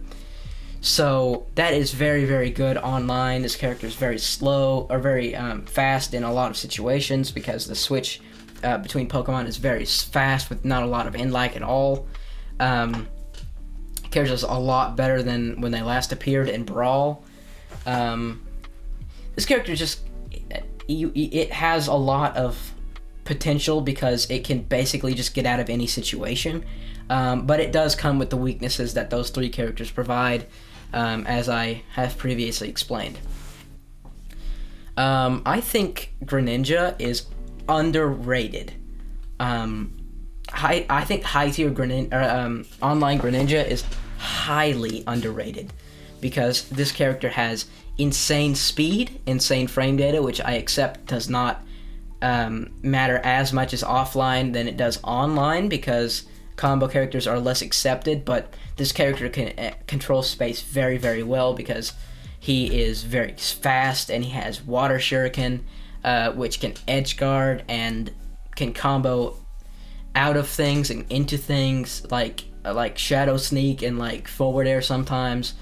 So that is very, very good online. This character is very slow, or very fast in a lot of situations, because the switch between Pokemon is very fast with not a lot of in-lag at all. Character is a lot better than when they last appeared in Brawl. This character just, it has a lot of potential because it can basically just get out of any situation. But it does come with the weaknesses that those 3 characters provide, as I have previously explained. I think Greninja is underrated. I think high-tier online Greninja is highly underrated because this character has insane speed, insane frame data, which I accept does not matter as much as offline than it does online because combo characters are less accepted, but this character can control space very, very well because he is very fast and he has Water Shuriken, which can edge guard and can combo out of things and into things like Shadow Sneak and like forward air sometimes.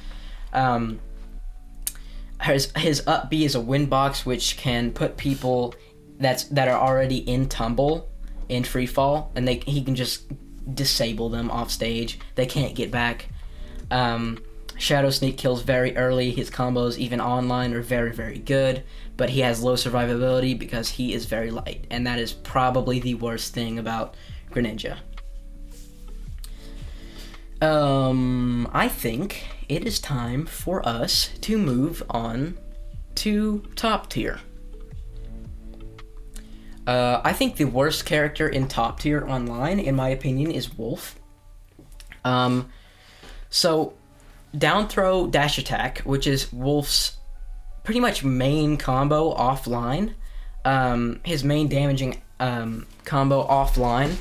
His up B is a wind box, which can put people that are already in tumble in free fall, and he can just disable them off stage. They can't get back. Shadow Sneak kills very early. His combos, even online, are very, very good, but he has low survivability because he is very light, and that is probably the worst thing about Greninja. I think it is time for us to move on to top tier. I think the worst character in top tier online, in my opinion, is Wolf. So, down throw, dash attack, which is Wolf's pretty much main combo offline. His main damaging combo offline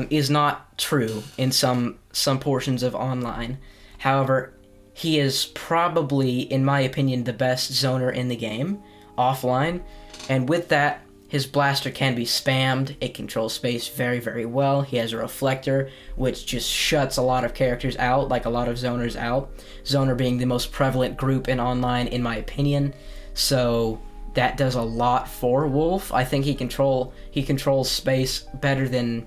is not true in some portions of online. However, he is probably, in my opinion, the best zoner in the game offline, and with that, his blaster can be spammed. It controls space very, very well. He has a reflector, which just shuts a lot of characters out, like a lot of zoners out. Zoner being the most prevalent group in online, in my opinion. So that does a lot for Wolf. I think he controls space better than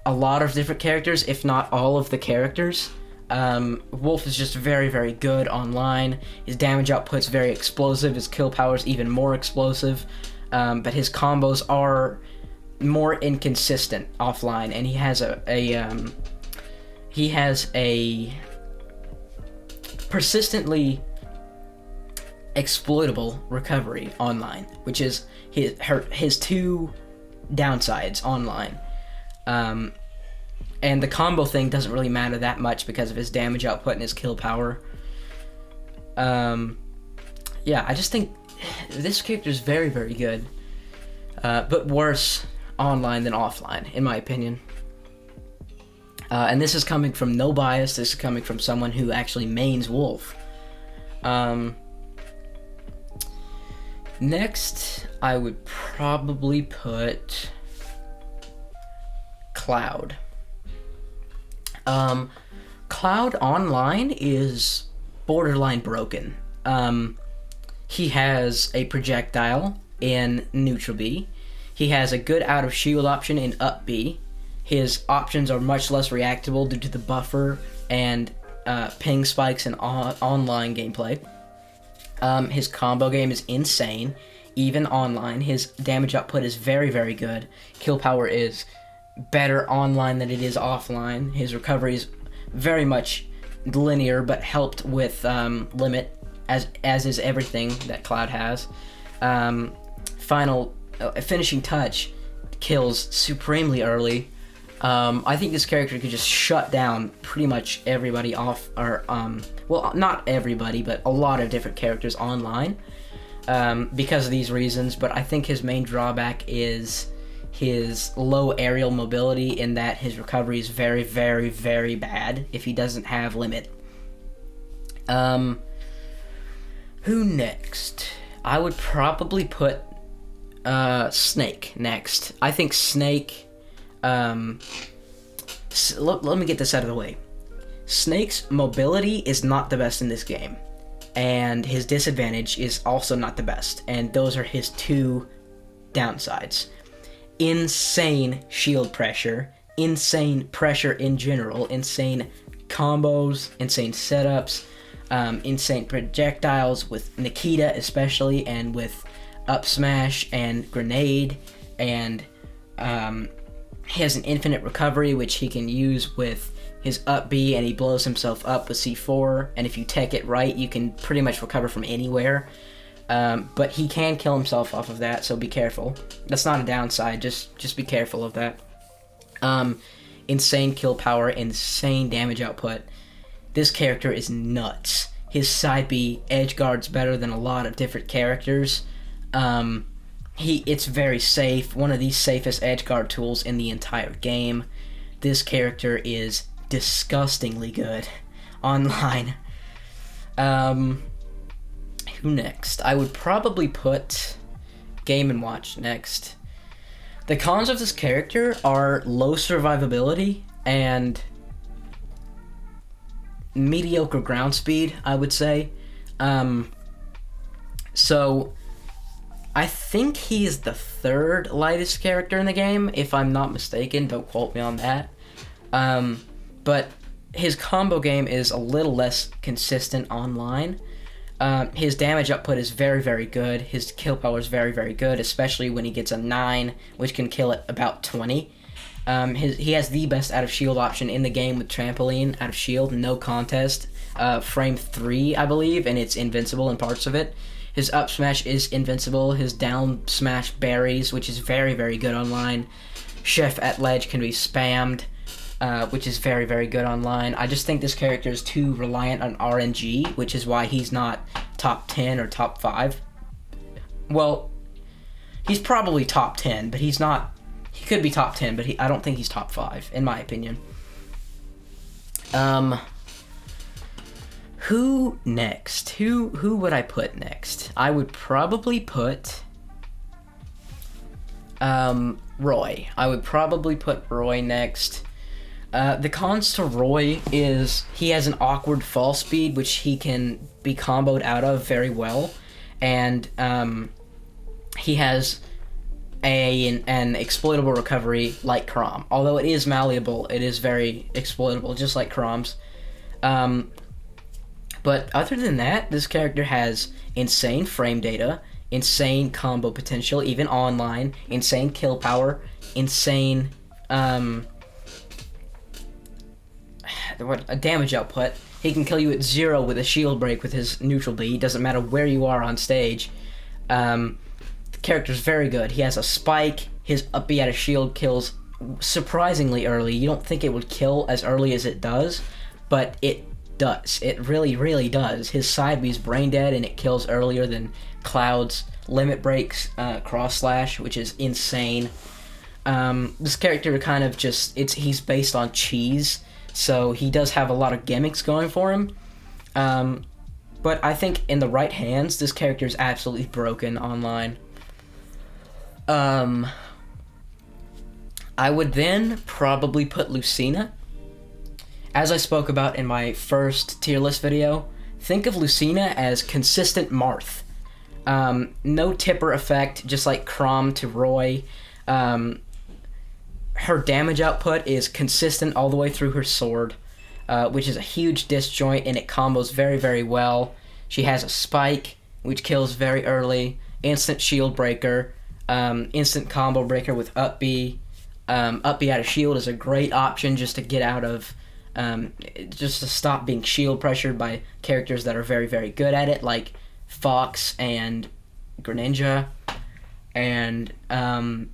a lot of different characters, if not all of the characters. Wolf is just very, very good online. His damage output's very explosive. His kill power's even more explosive. But his combos are more inconsistent offline, and he has a persistently exploitable recovery online, which is his 2 downsides online. And the combo thing doesn't really matter that much because of his damage output and his kill power. Yeah, I just think this character is very, very good, but worse online than offline, in my opinion. And this is coming from no bias. This is coming from someone who actually mains Wolf. Next, I would probably put Cloud. Cloud online is borderline broken. He has a projectile in neutral B. He has a good out of shield option in up B. His options are much less reactable due to the buffer and ping spikes in online gameplay. His combo game is insane, even online. His damage output is very, very good. Kill power is better online than it is offline. His recovery is very much linear, but helped with limit, as is everything that Cloud has. Finishing touch kills supremely early. I think this character could just shut down pretty much everybody off, or well, not everybody, but a lot of different characters online because of these reasons. But I think his main drawback is his low aerial mobility, in that his recovery is very, very, very bad if he doesn't have limit. Who next? I would probably put Snake next. I think Snake... let me get this out of the way. Snake's mobility is not the best in this game, and his disadvantage is also not the best, and those are his two downsides. Insane shield pressure, insane pressure in general, insane combos, insane setups, insane projectiles with Nikita especially, and with up smash and grenade, and he has an infinite recovery, which he can use with his up B, and he blows himself up with C4, and if you tech it right, you can pretty much recover from anywhere. But he can kill himself off of that, so be careful. That's not a downside, just be careful of that. Insane kill power, insane damage output. This character is nuts. His side B edge guard's better than a lot of different characters. It's very safe, one of the safest edge guard tools in the entire game. This character is disgustingly good online. Who next? I would probably put Game & Watch next. The cons of this character are low survivability and mediocre ground speed, I would say. So I think he is the third lightest character in the game, if I'm not mistaken. Don't quote me on that. But his combo game is a little less consistent online. His damage output is very, very good. His kill power is very, very good, especially when he gets a 9, which can kill at about 20. He has the best out of shield option in the game with trampoline out of shield, no contest. Frame 3, I believe, and it's invincible in parts of it. His up smash is invincible. His down smash berries, which is very, very good online. Chef at ledge can be spammed, which is very, very good online. I just think this character is too reliant on RNG, which is why he's not top 10 or top 5. Well, he's probably top 10, but he's not. He could be top 10, but I don't think he's top 5, in my opinion. Who next? Who would I put next? I would probably put Roy. I would probably put Roy next. The cons to Roy is he has an awkward fall speed, which he can be comboed out of very well, and he has an exploitable recovery like Chrom. Although it is malleable, it is very exploitable, just like Chrom's. But other than that, this character has insane frame data, insane combo potential, even online, insane kill power, insane damage output. He can kill you at 0 with a shield break with his neutral B. Doesn't matter where you are on stage. The character's very good. He has a spike. His up B out of shield kills surprisingly early. You don't think it would kill as early as it does, but it does. It really, really does. His side B is brain dead, and it kills earlier than Cloud's limit breaks cross slash, which is insane. This character kind of just he's based on cheese, so he does have a lot of gimmicks going for him. But I think in the right hands, this character is absolutely broken online. I would then probably put Lucina. As I spoke about in my first tier list video, think of Lucina as consistent Marth. No tipper effect, just like Chrom to Roy. Her damage output is consistent all the way through her sword, which is a huge disjoint, and it combos very, very well. She has a spike, which kills very early, instant shield breaker, instant combo breaker with up B. Up B out of shield is a great option just to get out of, just to stop being shield pressured by characters that are very, very good at it, like Fox and Greninja. And her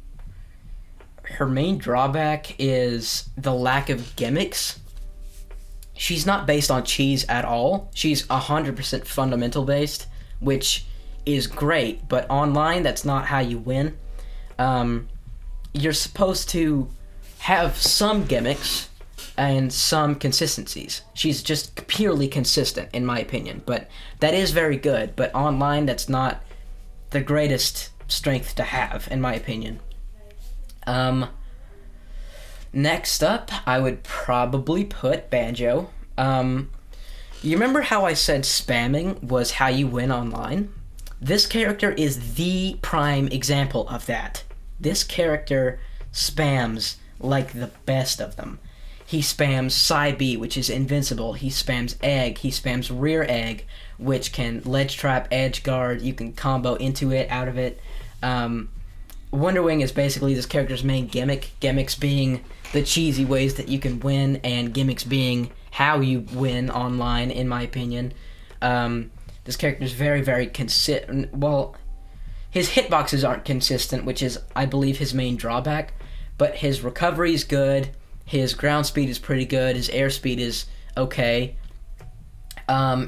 main drawback is the lack of gimmicks. She's not based on cheese at all. She's 100% fundamental based, which is great, but online that's not how you win. You're supposed to have some gimmicks and some consistencies. She's just purely consistent, in my opinion, but that is very good. But online, that's not the greatest strength to have, in my opinion. Next up, I would probably put Banjo. You remember how I said spamming was how you win online? This character is the prime example of that. This character spams like the best of them. He spams side B, which is invincible. He spams egg. He spams rear egg, which can ledge trap, edge guard. You can combo into it, out of it. Wonder Wing is basically this character's main gimmick. Gimmicks being the cheesy ways that you can win, and gimmicks being how you win online, in my opinion. This character's very, very consistent. Well, his hitboxes aren't consistent, which is, I believe, his main drawback. But his recovery is good. His ground speed is pretty good. His air speed is okay.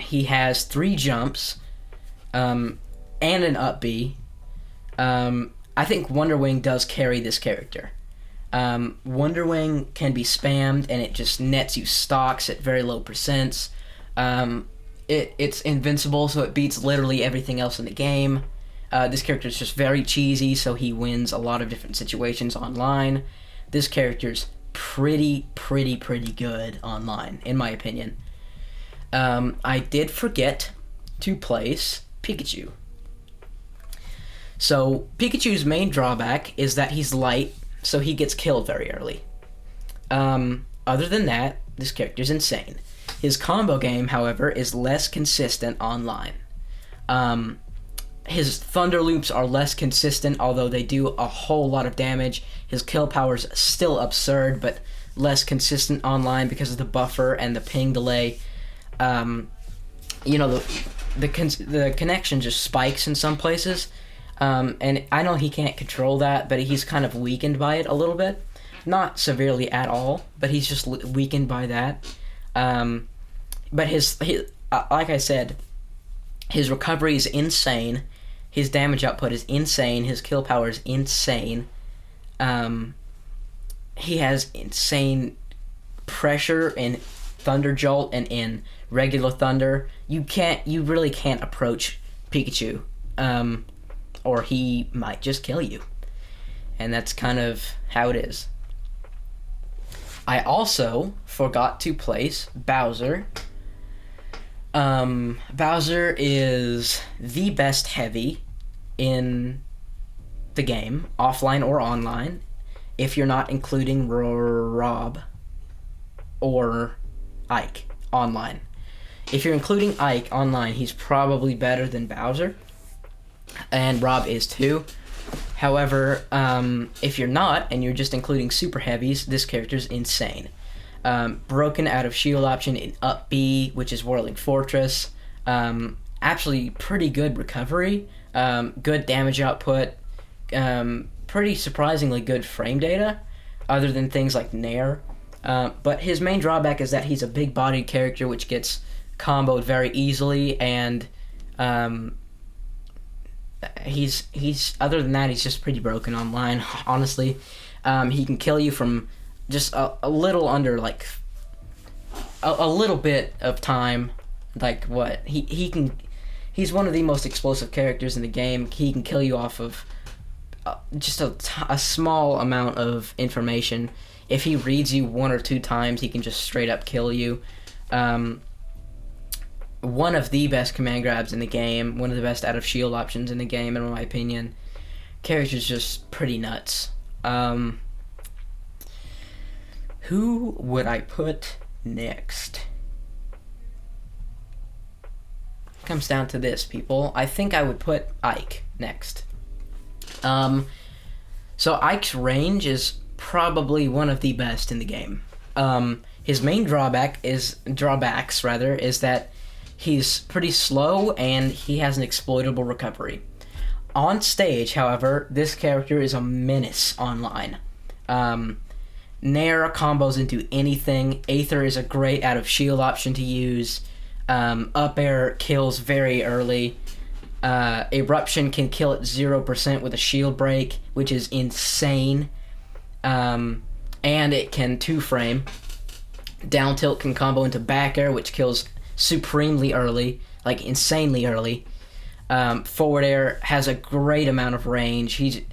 He has 3 jumps and an up B. I think Wonder Wing does carry this character. Wonder Wing can be spammed, and it just nets you stocks at very low percents. It's invincible, so it beats literally everything else in the game. This character is just very cheesy, so he wins a lot of different situations online. This character's pretty good online, in my opinion. I did forget to place Pikachu. So, Pikachu's main drawback is that he's light, so he gets killed very early. Other than that, this character's insane. His combo game, however, is less consistent online. His Thunder Loops are less consistent, although they do a whole lot of damage. His kill power's still absurd, but less consistent online because of the buffer and the ping delay. The connection just spikes in some places. And I know he can't control that, but he's kind of weakened by it a little bit. Not severely at all, but he's just weakened by that. But his like I said, his recovery is insane. His damage output is insane. His kill power is insane. He has insane pressure in Thunder Jolt and in regular Thunder. You really can't approach Pikachu. Or he might just kill you. And that's kind of how it is. I also forgot to place Bowser. Bowser is the best heavy in the game, offline or online, if you're not including Rob or Ike online. If you're including Ike online, he's probably better than Bowser. And Rob is too. However, if you're not, and you're just including super heavies, this character's insane. Broken out of shield option in up B, which is Whirling Fortress. Actually, pretty good recovery. Good damage output. Pretty surprisingly good frame data, other than things like Nair. But his main drawback is that he's a big-bodied character, which gets comboed very easily, and he's other than that, he's just pretty broken online, honestly. He can kill you from just a little under, like, a little bit of time. Like, what? He's one of the most explosive characters in the game. He can kill you off of just a small amount of information. If he reads you 1 or 2 times, he can just straight up kill you. One of the best command grabs in the game, one of the best out of shield options in the game, in my opinion. Character's just pretty nuts. Who would I put next? Comes down to this, people. I think I would put Ike next. So Ike's range is probably one of the best in the game. His main drawbacks is that he's pretty slow and he has an exploitable recovery. On stage, however, this character is a menace online. Nair combos into anything. Aether is a great out of shield option to use. Up air kills very early. Eruption can kill at 0% with a shield break, which is insane. And it can 2-frame. Down tilt can combo into back air, which kills supremely early, like insanely early. Forward air has a great amount of range.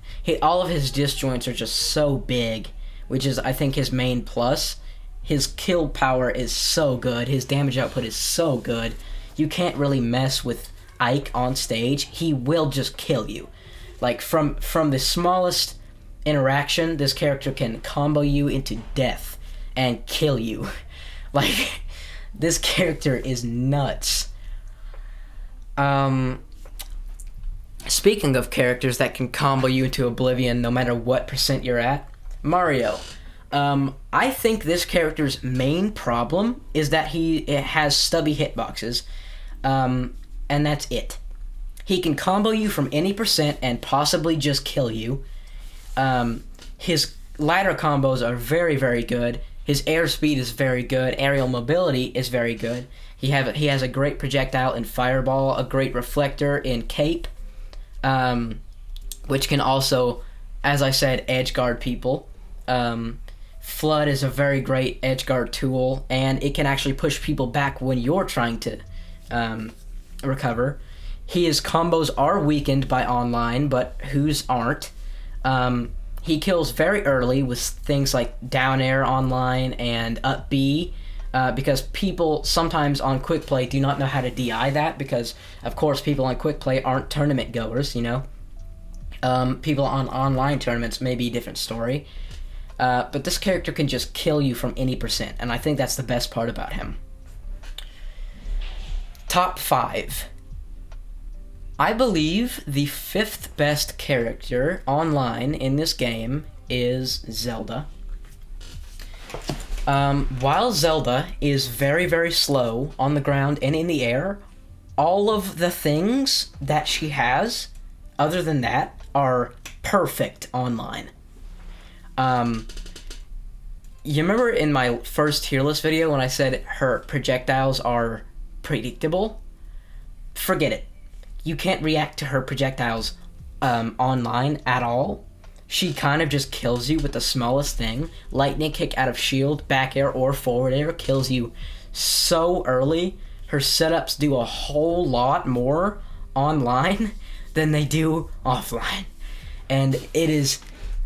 All of his disjoints are just so big, which is, I think, his main plus. His kill power is so good. His damage output is so good. You can't really mess with Ike on stage. He will just kill you. Like, from the smallest interaction, this character can combo you into death and kill you. Like, this character is nuts. Speaking of characters that can combo you into oblivion no matter what percent you're at, Mario. I think this character's main problem is that it has stubby hitboxes, and that's it. He can combo you from any percent and possibly just kill you. His ladder combos are very, very good. His airspeed is very good. Aerial mobility is very good. He has a great projectile in Fireball, a great reflector in Cape, which can also, as I said, edge guard people. Flood is a very great edge guard tool, and it can actually push people back when you're trying to recover. His combos are weakened by online, but whose aren't? He kills very early with things like down air online and up B, because people sometimes on quick play do not know how to DI that, because of course people on quick play aren't tournament goers, you know. People on online tournaments may be a different story. But this character can just kill you from any percent, and I think that's the best part about him. Top 5. I believe the 5th best character online in this game is Zelda. While Zelda is very, very slow on the ground and in the air, all of the things that she has, other than that, are perfect online. You remember in my first tier list video when I said her projectiles are predictable? Forget it. You can't react to her projectiles online at all. She kind of just kills you with the smallest thing. Lightning kick out of shield, back air, or forward air kills you so early. Her setups do a whole lot more online than they do offline. And it is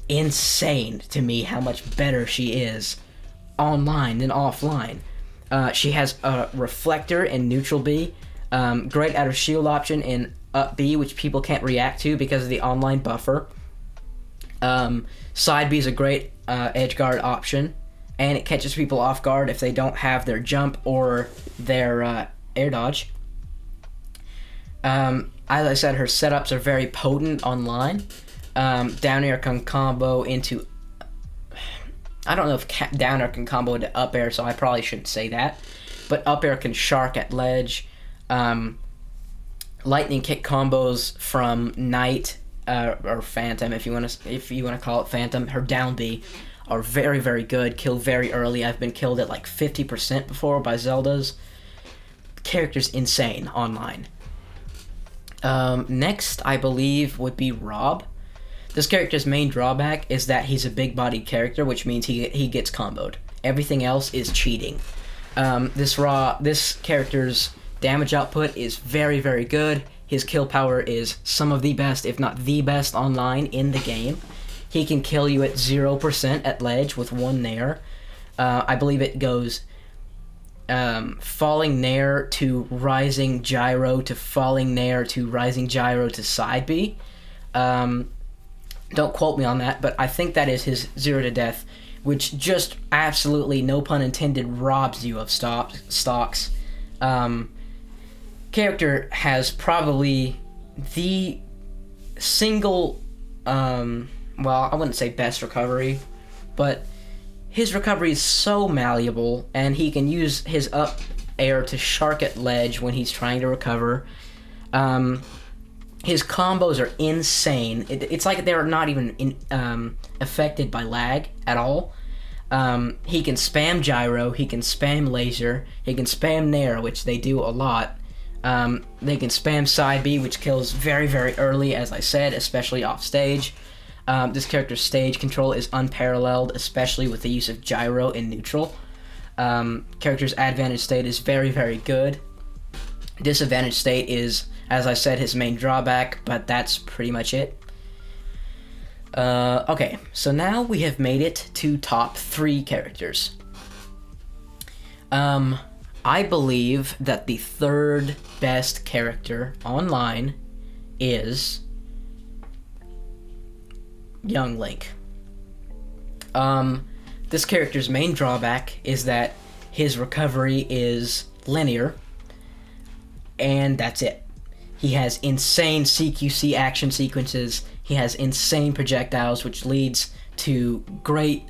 insane to me how much better she is online than offline. She has a reflector in neutral B, great out of shield option in up B, which people can't react to because of the online buffer. Side B is a great edge guard option, and it catches people off guard if they don't have their jump or their air dodge. As I said, her setups are very potent online. Down air can combo into... I don't know if down air can combo into up air, so I probably shouldn't say that. But up air can shark at ledge. Lightning kick combos from Knight or Phantom, if you want to call it Phantom. Her down B are very, very good. Kill very early. I've been killed at like 50% before by Zelda's. Character's insane online. Next, I believe, would be Rob. This character's main drawback is that he's a big-bodied character, which means he gets comboed. Everything else is cheating. This character's damage output is very, very good. His kill power is some of the best, if not the best, online in the game. He can kill you at 0% at ledge with one nair. I believe it goes falling nair to rising gyro to falling nair to rising gyro to side B. Don't quote me on that, but I think that is his 0 to death, which just absolutely, no pun intended, robs you of stocks. Character has probably the single, well, I wouldn't say best recovery, but his recovery is so malleable, and he can use his up air to shark at ledge when he's trying to recover. His combos are insane. It's like they're not even affected by lag at all. He can spam gyro, he can spam laser, he can spam nair, which they do a lot. They can spam side B, which kills very, very early, as I said, especially off stage. This character's stage control is unparalleled, especially with the use of gyro in neutral. Character's advantage state is very, very good. Disadvantage state is, as I said, his main drawback, but that's pretty much it. Okay, so now we have made it to top 3 characters. I believe that the third best character online is Young Link. This character's main drawback is that his recovery is linear, and that's it. He has insane CQC action sequences, he has insane projectiles, which leads to great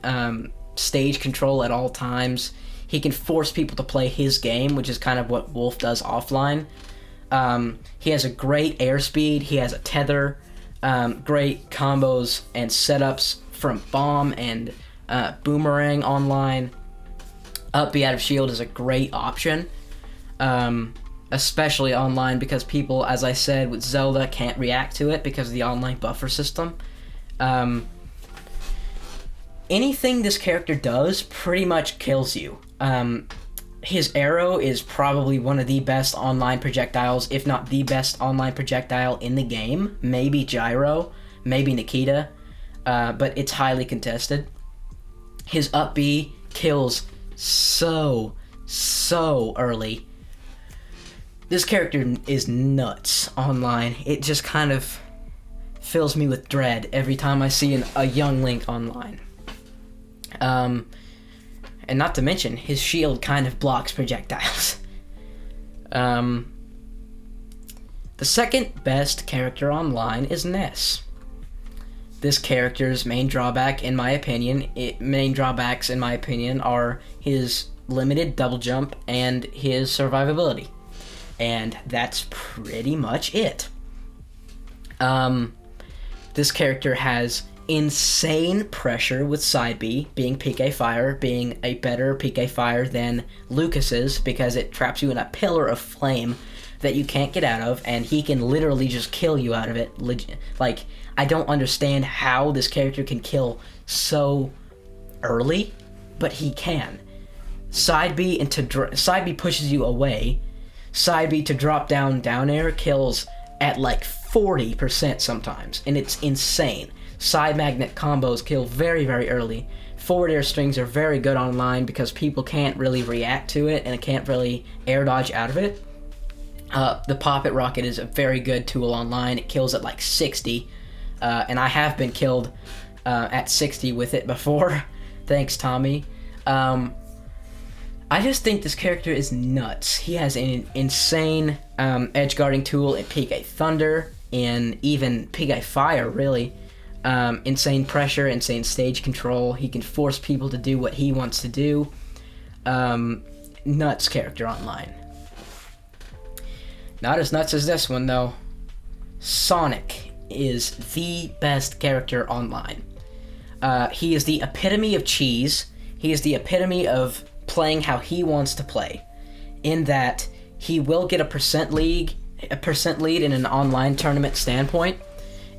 stage control at all times. He can force people to play his game, which is kind of what Wolf does offline. He has a great airspeed, he has a tether, great combos and setups from bomb and boomerang online. Up B out of shield is a great option, especially online, because people, as I said, with Zelda can't react to it because of the online buffer system. Anything this character does pretty much kills you. His arrow is probably one of the best online projectiles, if not the best online projectile in the game. Maybe Gyro, maybe Nikita, but it's highly contested. His up B kills so early. This character is nuts online. It just kind of fills me with dread every time I see a Young Link online. And not to mention, his shield kind of blocks projectiles. The second best character online is Ness. This character's main drawbacks, in my opinion, are his limited double jump and his survivability. And that's pretty much it. This character has insane pressure with side B, being PK Fire, being a better PK Fire than Lucas's, because it traps you in a pillar of flame that you can't get out of, and he can literally just kill you out of it. Like, I don't understand how this character can kill so early, but he can. Side B pushes you away. Side B to drop down air kills at like 40% sometimes, and it's insane. Side magnet combos kill very, very early. Forward air strings are very good online because people can't really react to it and it can't really air dodge out of it. The Poppet Rocket is a very good tool online. It kills at like 60, and I have been killed at 60 with it before. Thanks, Tommy. I just think this character is nuts. He has an insane edge guarding tool in PK Thunder, and even PK Fire, really. Insane pressure, insane stage control. He can force people to do what he wants to do. Nuts character online. Not as nuts as this one, though. Sonic is the best character online. He is the epitome of cheese. He is the epitome of playing how he wants to play, in that he will get a percent lead in an online tournament standpoint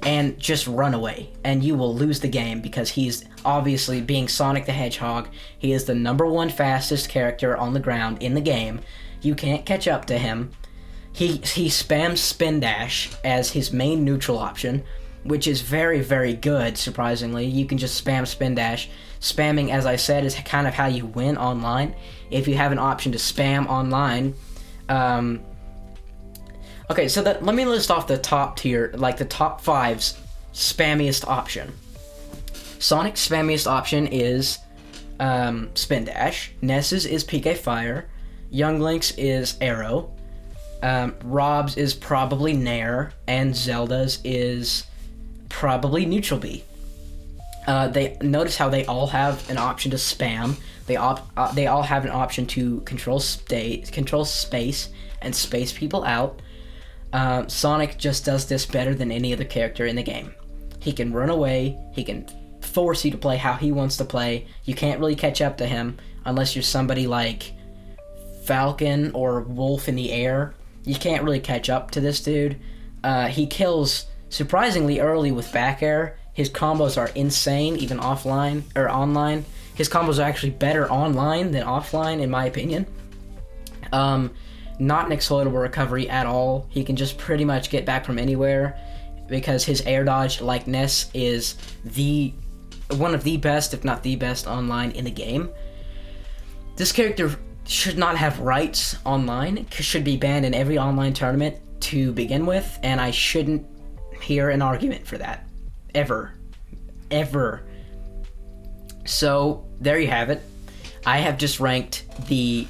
and just run away, and you will lose the game because he's obviously, being Sonic the Hedgehog, he is the #1 fastest character on the ground in the game. You can't catch up to him. He spams spin dash as his main neutral option, which is very, very good, surprisingly. You can just spam spin dash. Spamming, as I said, is kind of how you win online. If you have an option to spam online. Okay, so let me list off the top tier, like the top 5's spammiest option. Sonic's spammiest option is spin dash. Ness's is PK Fire. Young Link's is Arrow. Rob's is probably Nair, and Zelda's is probably Neutral B. They notice how they all have an option to spam. They all have an option to control space, and space people out. Sonic just does this better than any other character in the game. He can run away. He can force you to play how he wants to play. You can't really catch up to him unless you're somebody like Falcon or Wolf in the air. You can't really catch up to this dude. He kills surprisingly early with back air. His combos are insane, even offline or online. His combos are actually better online than offline, in my opinion. Not an exploitable recovery at all. He can just pretty much get back from anywhere because his air dodge, like Ness, is one of the best, if not the best, online in the game. This character should not have rights online. It should be banned in every online tournament to begin with, and I shouldn't hear an argument for that. Ever. So, there you have it. I have just ranked the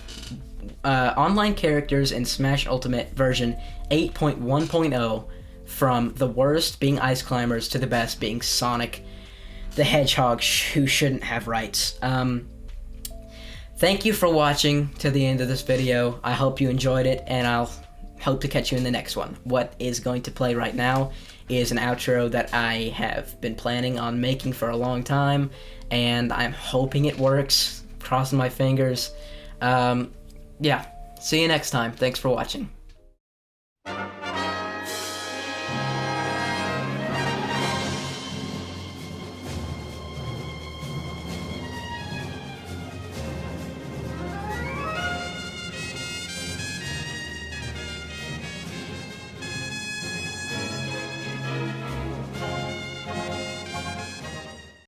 online characters in Smash Ultimate version 8.1.0 from the worst being Ice Climbers to the best being Sonic the Hedgehog, who shouldn't have rights. Thank you for watching to the end of this video. I hope you enjoyed it, and I'll hope to catch you in the next one. What is going to play right now is an outro that I have been planning on making for a long time, and I'm hoping it works. Crossing my fingers. Yeah, see you next time. Thanks for watching.